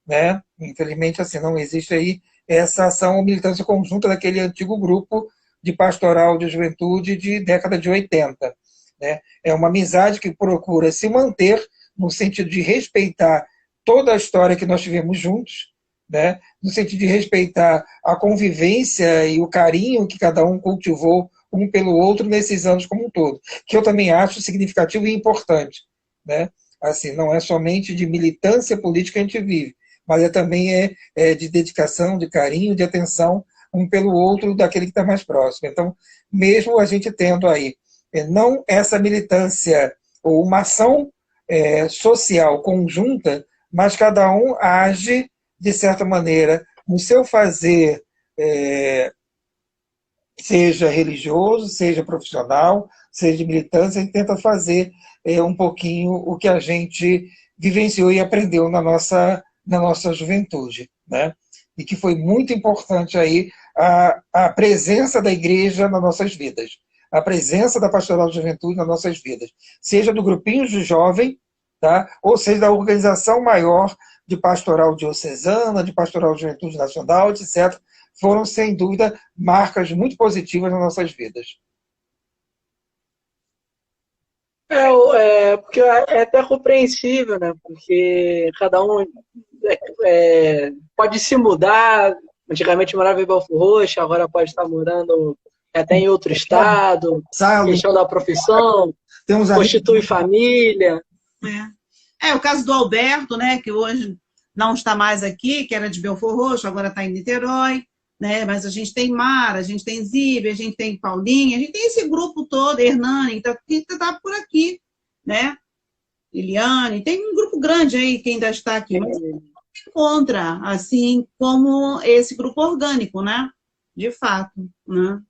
né? Infelizmente, assim, não existe aí essa ação ou militância conjunta daquele antigo grupo de pastoral de juventude de década de 80. Né? É uma amizade que procura se manter no sentido de respeitar toda a história que nós tivemos juntos, né? No sentido de respeitar a convivência e o carinho que cada um cultivou um pelo outro nesses anos como um todo, que eu também acho significativo e importante. Né? Assim, não é somente de militância política que a gente vive, mas também de dedicação, de carinho, de atenção um pelo outro daquele que está mais próximo. Então, mesmo a gente tendo aí não essa militância ou uma ação social conjunta, mas cada um age, de certa maneira, no seu fazer, seja religioso, seja profissional, seja de militância, e tenta fazer um pouquinho o que a gente vivenciou e aprendeu na nossa juventude, né? E que foi muito importante aí a presença da igreja nas nossas vidas, a presença da pastoral de juventude nas nossas vidas, seja do grupinho de jovem, tá? Ou seja da organização maior de pastoral diocesana, de pastoral de juventude nacional, etc., foram, sem dúvida, marcas muito positivas nas nossas vidas. Porque é até compreensível, né? Porque cada um pode se mudar. Antigamente morava em Belfort Roxo, agora pode estar morando até em outro estado, questão da profissão, constitui família. O caso do Alberto, né, que hoje não está mais aqui, que era de Belfort Roxo, agora está em Niterói, né? Mas a gente tem Mara, a gente tem Zibe, a gente tem Paulinha, a gente tem esse grupo todo, Hernani, que está por aqui, né? Eliane, tem um grupo grande aí que ainda está aqui, mas encontra, assim, como esse grupo orgânico, né? De fato, né?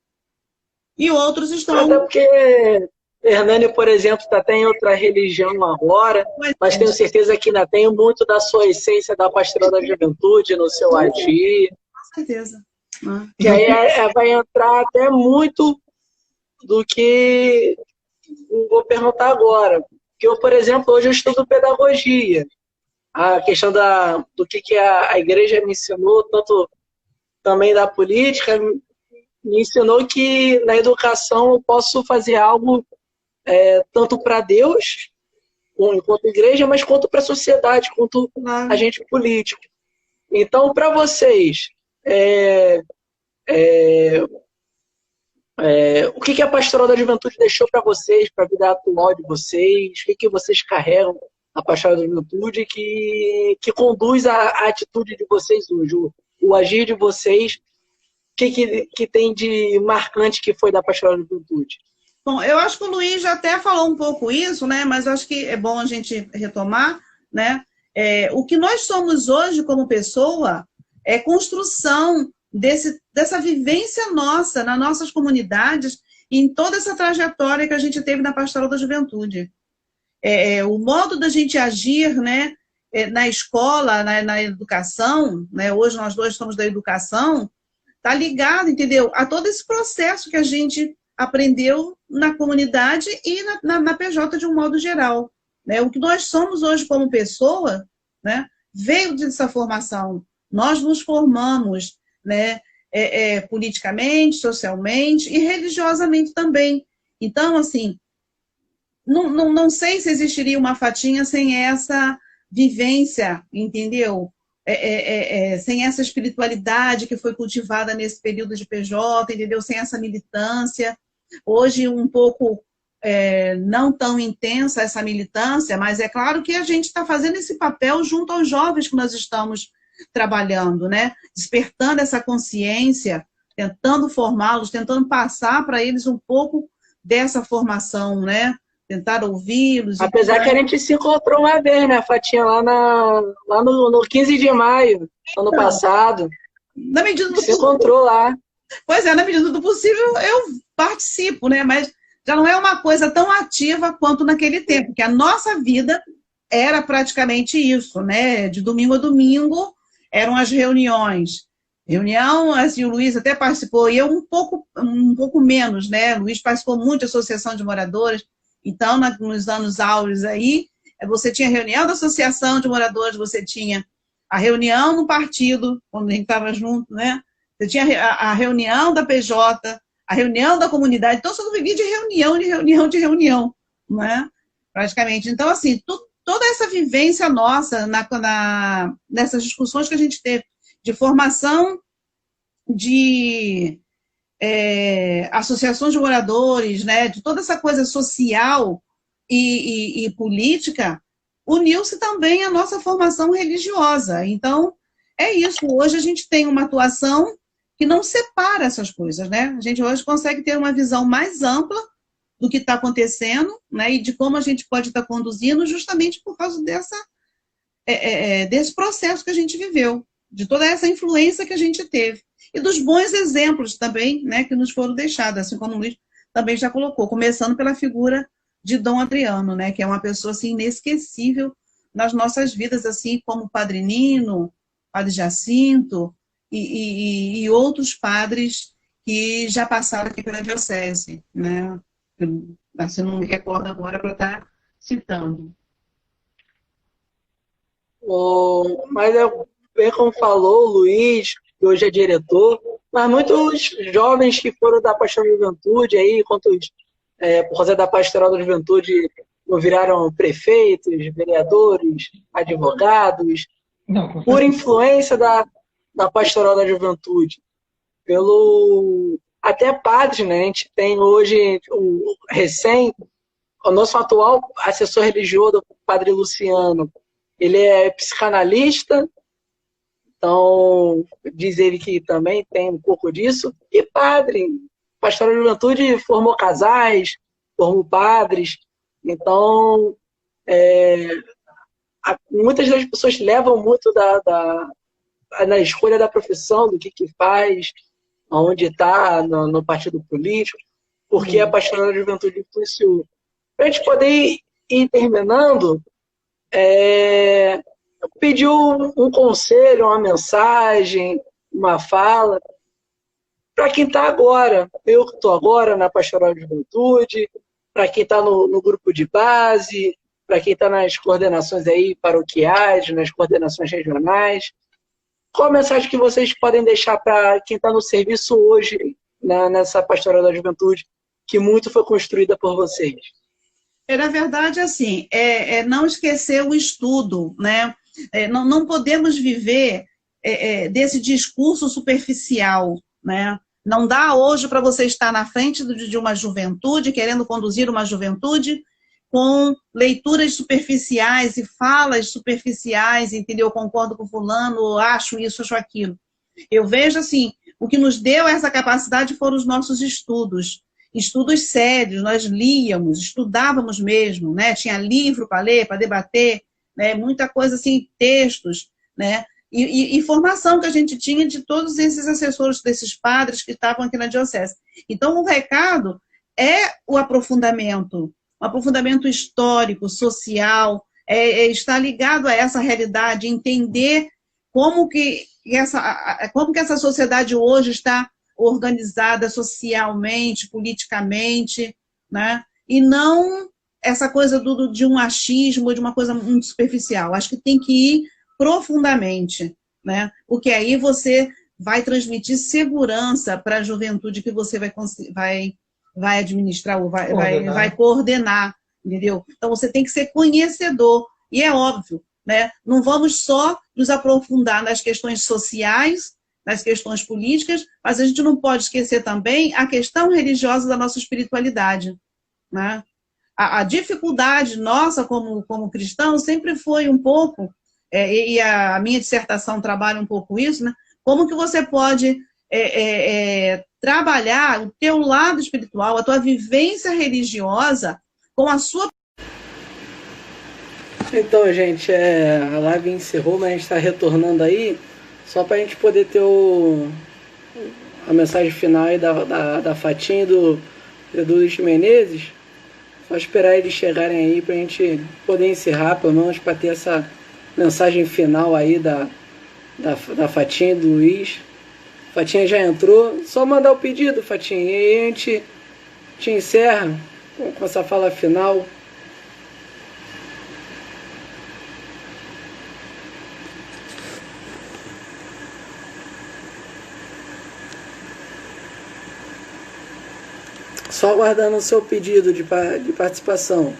E outros estão... Até porque Hernani, por exemplo, está até em outra religião agora, mas tenho certeza que ainda tem muito da sua essência da pastoral da juventude no seu agir. Com certeza. Que aí vai entrar até muito do que eu vou perguntar agora. Porque eu, por exemplo, hoje eu estudo pedagogia. A questão do que a igreja me ensinou, tanto também da política, me ensinou que na educação eu posso fazer algo tanto para Deus, enquanto igreja, mas quanto para a sociedade, quanto agente político. Então, para vocês, o que a pastoral da juventude deixou para vocês, para a vida atual de vocês? O que vocês carregam a pastoral da juventude que conduz a atitude de vocês hoje, o agir de vocês? O que tem de marcante que foi da pastoral da juventude? Bom, eu acho que o Luiz já até falou um pouco isso, né? Mas eu acho que é bom a gente retomar, né? O que nós somos hoje como pessoa é construção dessa vivência nossa, nas nossas comunidades, em toda essa trajetória que a gente teve na pastoral da juventude. O modo da gente agir, né? Na escola, na educação, né? Hoje nós dois somos da educação, está ligado, entendeu? A todo esse processo que a gente aprendeu na comunidade e na PJ de um modo geral. Né? O que nós somos hoje como pessoa, né, veio dessa formação. Nós nos formamos, né, politicamente, socialmente e religiosamente também. Então, assim, não sei se existiria uma Fatinha sem essa vivência, entendeu? Sem essa espiritualidade que foi cultivada nesse período de PJ, entendeu? Sem essa militância. Hoje, um pouco não tão intensa essa militância, mas é claro que a gente está fazendo esse papel junto aos jovens que nós estamos trabalhando, né? Despertando essa consciência, tentando formá-los, tentando passar para eles um pouco dessa formação, né? tentar ouvi-los. Apesar que a gente se encontrou uma vez, né, Fatinha, lá no 15 de maio, ano passado. Na medida do Se encontrou lá. Pois é, na medida do possível eu participo, né? Mas já não é uma coisa tão ativa quanto naquele tempo, porque a nossa vida era praticamente isso, né? De domingo a domingo eram as reuniões. Reunião, assim, o Luiz até participou, e eu um pouco menos, né? O Luiz participou muito da Associação de Moradores, então, nos anos áureos aí, você tinha reunião da Associação de Moradores, você tinha a reunião no partido, quando a gente estava junto, né? Você tinha a reunião da PJ, a reunião da comunidade, então você não vivia de reunião, não é? Praticamente. Então, assim, toda essa vivência nossa nessas discussões que a gente teve, de formação de associações de moradores, né, de toda essa coisa social e política, uniu-se também a nossa formação religiosa. Então, é isso. Hoje a gente tem uma atuação que não separa essas coisas, né? A gente hoje consegue ter uma visão mais ampla do que está acontecendo, né, e de como a gente pode estar conduzindo justamente por causa desse processo que a gente viveu, de toda essa influência que a gente teve. E dos bons exemplos também, né, que nos foram deixados, assim como o Luiz também já colocou, começando pela figura de Dom Adriano, né, que é uma pessoa assim, inesquecível nas nossas vidas, assim como o Padre Nino, Padre Jacinto e outros padres que já passaram aqui pela diocese, né? Assim, não me recordo agora para estar citando. Mas bem como falou o Luiz, que hoje é diretor, mas muitos jovens que foram da Pastoral da Juventude, aí, por causa da Pastoral da Juventude, viraram prefeitos, vereadores, advogados, por influência da Pastoral da Juventude, até padres, né? A gente tem hoje o nosso atual assessor religioso, o Padre Luciano, ele é psicanalista, então diz ele que também tem um pouco disso, e padre, Pastoral da Juventude formou casais, formou padres, então muitas das pessoas levam muito na escolha da profissão, do que faz, onde está no partido político, porque a Pastoral da Juventude influenciou. Para a gente poder ir terminando, eu pedi um conselho, uma mensagem, uma fala, para quem está agora. Eu que estou agora na Pastoral da Juventude, para quem está no grupo de base, para quem está nas coordenações aí paroquiais, nas coordenações regionais. Qual a mensagem que vocês podem deixar para quem está no serviço hoje, nessa Pastoral da Juventude, que muito foi construída por vocês? Na verdade, assim, não esquecer o estudo, né? Não podemos viver desse discurso superficial, né? Não dá hoje para você estar na frente de uma juventude, querendo conduzir uma juventude, com leituras superficiais e falas superficiais, entendeu? Eu concordo com fulano, acho isso, acho aquilo. Eu vejo, assim, o que nos deu essa capacidade foram os nossos estudos sérios, nós líamos, estudávamos mesmo, né? Tinha livro para ler, para debater, né? Muita coisa assim, textos, né? E formação que a gente tinha de todos esses assessores, desses padres que estavam aqui na diocese. Então, o recado é o aprofundamento histórico, social, estar ligado a essa realidade, entender como que essa sociedade hoje está organizada socialmente, politicamente, né? E não essa coisa de um achismo, de uma coisa muito superficial. Acho que tem que ir profundamente, né? Porque aí você vai transmitir segurança para a juventude que você vai administrar ou vai coordenar, entendeu? Então você tem que ser conhecedor, e é óbvio, né? Não vamos só nos aprofundar nas questões sociais, nas questões políticas, mas a gente não pode esquecer também a questão religiosa da nossa espiritualidade, né? A dificuldade nossa como cristãos sempre foi um pouco, e a minha dissertação trabalha um pouco isso, né? Como que você pode trabalhar o teu lado espiritual, a tua vivência religiosa, com a sua... Então, gente, a live encerrou, mas a gente está retornando aí, só para a gente poder ter a mensagem final aí da Fatinha e do Luiz Menezes. Só esperar eles chegarem aí para a gente poder encerrar, pelo menos para ter essa mensagem final aí da Fatinha e do Luiz. Fatinha já entrou, só mandar o pedido, Fatinha, e aí a gente encerra com essa fala final. Só aguardando o seu pedido de participação.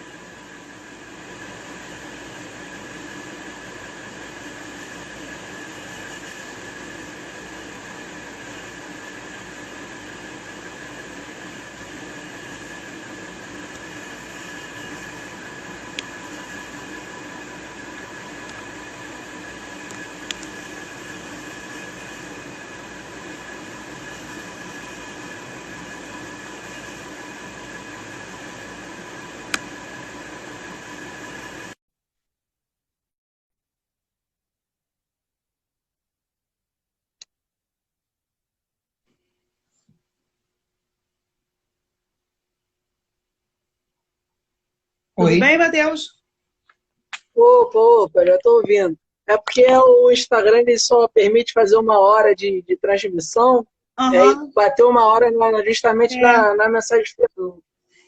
Tudo Oi? bem, Matheus? Opa, já estou ouvindo. É porque o Instagram ele só permite fazer 1 hora de transmissão, e aí Aham. bateu 1 hora justamente É. na mensagem final.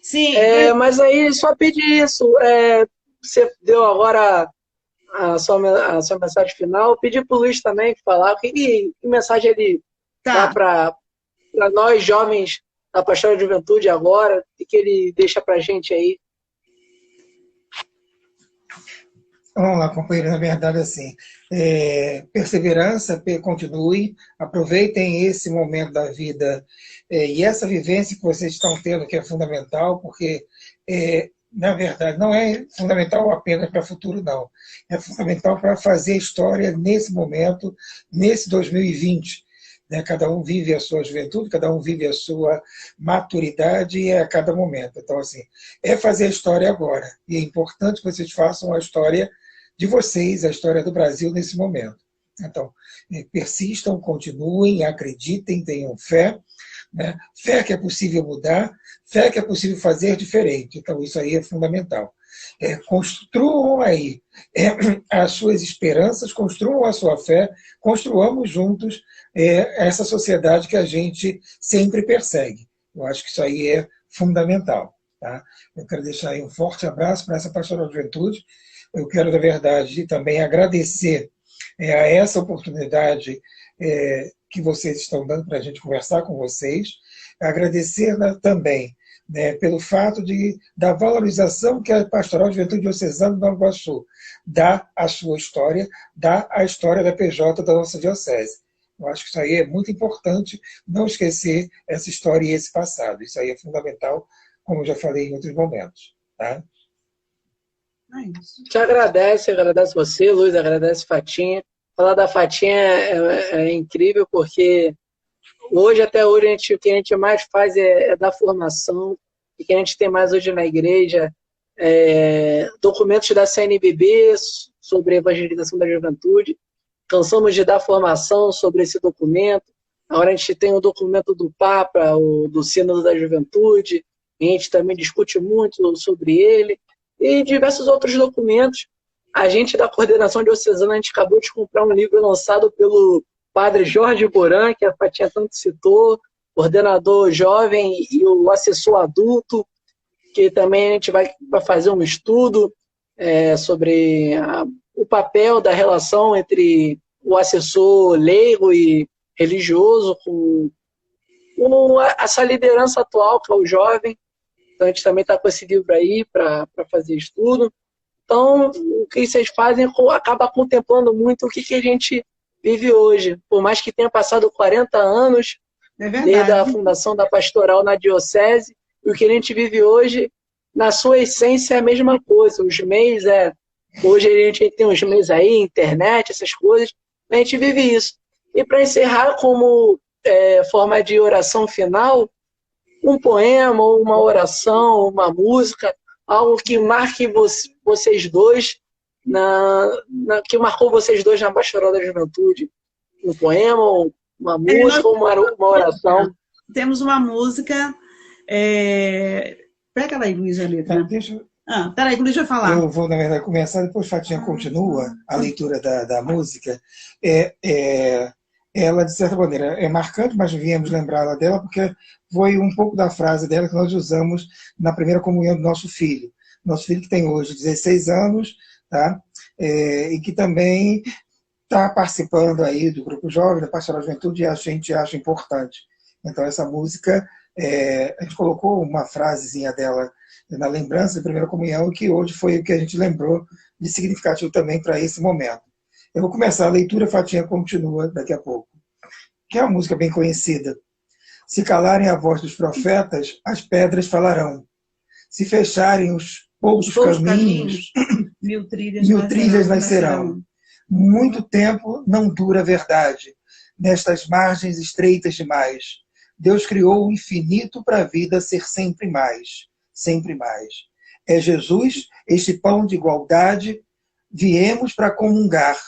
Sim, Mas aí só pedir isso. Você deu agora a sua mensagem final. Pedir para o Luiz também falar que mensagem ele dá tá. para nós jovens da Pastoral de Juventude agora, e que ele deixa para a gente aí. Vamos lá, companheiro, na verdade, assim, perseverança, continue, aproveitem esse momento da vida e essa vivência que vocês estão tendo, que é fundamental, porque, na verdade, não é fundamental apenas para o futuro, não. É fundamental para fazer história nesse momento, nesse 2020. Né? Cada um vive a sua juventude, cada um vive a sua maturidade a cada momento. Então, assim, é fazer a história agora. E é importante que vocês façam a história de vocês, a história do Brasil nesse momento. Então, persistam, continuem, acreditem, tenham fé, né? Fé que é possível mudar, fé que é possível fazer diferente. Então, isso aí é fundamental. Construam aí as suas esperanças, construam a sua fé, construamos juntos essa sociedade que a gente sempre persegue. Eu acho que isso aí é fundamental. Tá? Eu quero deixar aí um forte abraço para essa Pastoral de Juventude. Eu quero, na verdade, também agradecer a essa oportunidade que vocês estão dando para a gente conversar com vocês. Agradecer também pelo fato da valorização que a Pastoral de Juventude Diocesana do Nova Iguaçu dá à sua história, dá à história da PJ da nossa diocese. Eu acho que isso aí é muito importante, não esquecer essa história e esse passado. Isso aí é fundamental, como eu já falei em outros momentos. Tá? Te agradece você, Luiz, agradece Fatinha. Falar da Fatinha é incrível, porque até hoje, o que a gente mais faz é dar formação, e que a gente tem mais hoje na igreja documentos da CNBB sobre a evangelização da juventude. Cansamos de dar formação sobre esse documento. Agora a gente tem o documento do Papa, do Sínodo da Juventude, e a gente também discute muito sobre ele. E diversos outros documentos. A gente da Coordenação Diocesana, a gente acabou de comprar um livro lançado pelo padre Jorge Boran, que a Fatinha tanto citou, coordenador jovem e o assessor adulto, que também a gente vai fazer um estudo sobre o papel da relação entre o assessor leigo e religioso com essa liderança atual, que é o jovem. Então, a gente também está com esse livro aí para fazer estudo. Então, o que vocês fazem acaba contemplando muito o que a gente vive hoje. Por mais que tenha passado 40 anos desde a fundação da pastoral na diocese, o que a gente vive hoje, na sua essência, é a mesma coisa. Os meios, hoje a gente tem os meios aí, internet, essas coisas, a gente vive isso. E para encerrar, como forma de oração final, um poema, ou uma oração, uma música, algo que marque vocês dois, que marcou vocês dois na Pastoral da Juventude? Um poema, uma música, uma oração? Temos uma música. Pega aí, Luiz, a letra. Peraí, que o Luiz vai falar. Eu vou, na verdade, começar, depois Fatinha continua a leitura da música. Ela, de certa maneira, é marcante, mas viemos lembrá-la dela porque foi um pouco da frase dela que nós usamos na primeira comunhão do nosso filho. Nosso filho que tem hoje 16 anos, tá? E que também está participando aí do Grupo Jovem, da Pastoral da Juventude, e a gente acha importante. Então, essa música, a gente colocou uma frasezinha dela na lembrança da primeira comunhão, que hoje foi o que a gente lembrou de significativo também para esse momento. Eu vou começar a leitura, a Fatinha continua daqui a pouco. Que é uma música bem conhecida. Se calarem a voz dos profetas, as pedras falarão. Se fecharem os poucos caminhos, mil trilhas nascerão. Muito tempo não dura a verdade, nestas margens estreitas demais. Deus criou o infinito para a vida ser sempre mais, sempre mais. É Jesus, este pão de igualdade, viemos para comungar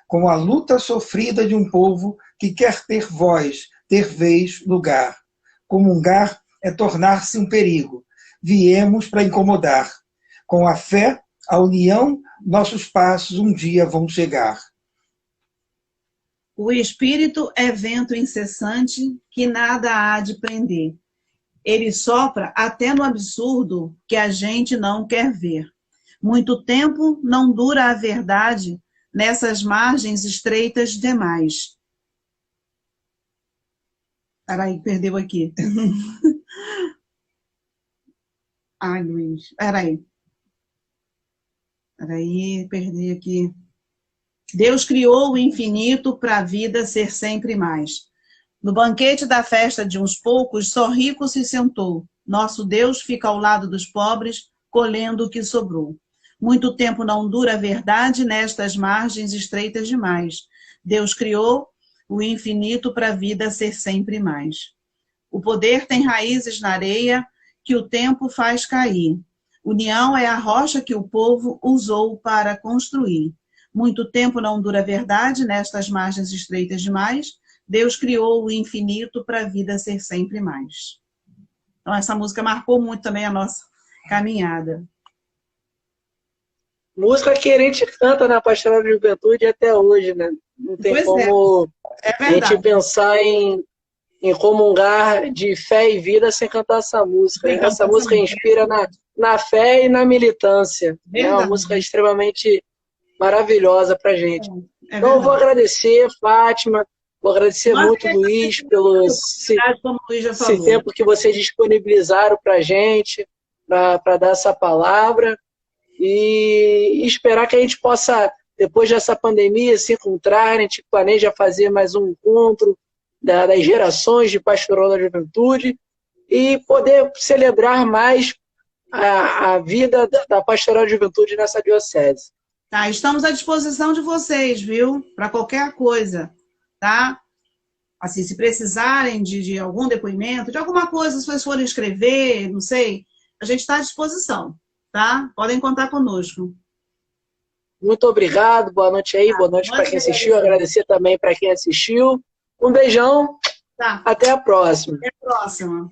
com a luta sofrida de um povo que quer ter voz, ter vez, lugar. Comungar é tornar-se um perigo. Viemos para incomodar. Com a fé, a união, nossos passos um dia vão chegar. O Espírito é vento incessante que nada há de prender. Ele sopra até no absurdo que a gente não quer ver. Muito tempo não dura a verdade nessas margens estreitas demais. Peraí, perdeu aqui. Ai, Luiz, peraí, perdi aqui. Deus criou o infinito para a vida ser sempre mais. No banquete da festa de uns poucos, só rico se sentou. Nosso Deus fica ao lado dos pobres, colhendo o que sobrou. Muito tempo não dura a verdade nestas margens estreitas demais. Deus criou o infinito para a vida ser sempre mais. O poder tem raízes na areia que o tempo faz cair. União é a rocha que o povo usou para construir. Muito tempo não dura a verdade nestas margens estreitas demais. Deus criou o infinito para a vida ser sempre mais. Então, essa música marcou muito também a nossa caminhada. Música que a gente canta na Pastoral da Juventude até hoje, né? Não tem como a gente pensar em comungar de fé e vida sem cantar essa música. Essa música inspira na fé e na militância. É uma música extremamente maravilhosa pra gente. Então eu vou agradecer, Fátima, vou agradecer muito, Luiz, pelo esse tempo que vocês disponibilizaram pra gente, para dar essa palavra. E esperar que a gente possa, depois dessa pandemia, se encontrar. A gente planeja fazer mais um encontro das gerações de Pastoral da Juventude e poder celebrar mais a vida da Pastoral da Juventude nessa diocese. Tá, estamos à disposição de vocês, viu? Para qualquer coisa, tá? Assim, se precisarem de algum depoimento, de alguma coisa, se vocês forem escrever, não sei, a gente está à disposição. Tá? Podem contar conosco. Muito obrigado, boa noite aí, boa noite para quem assistiu, agradecer também para quem assistiu. Um beijão, até a próxima. Até a próxima.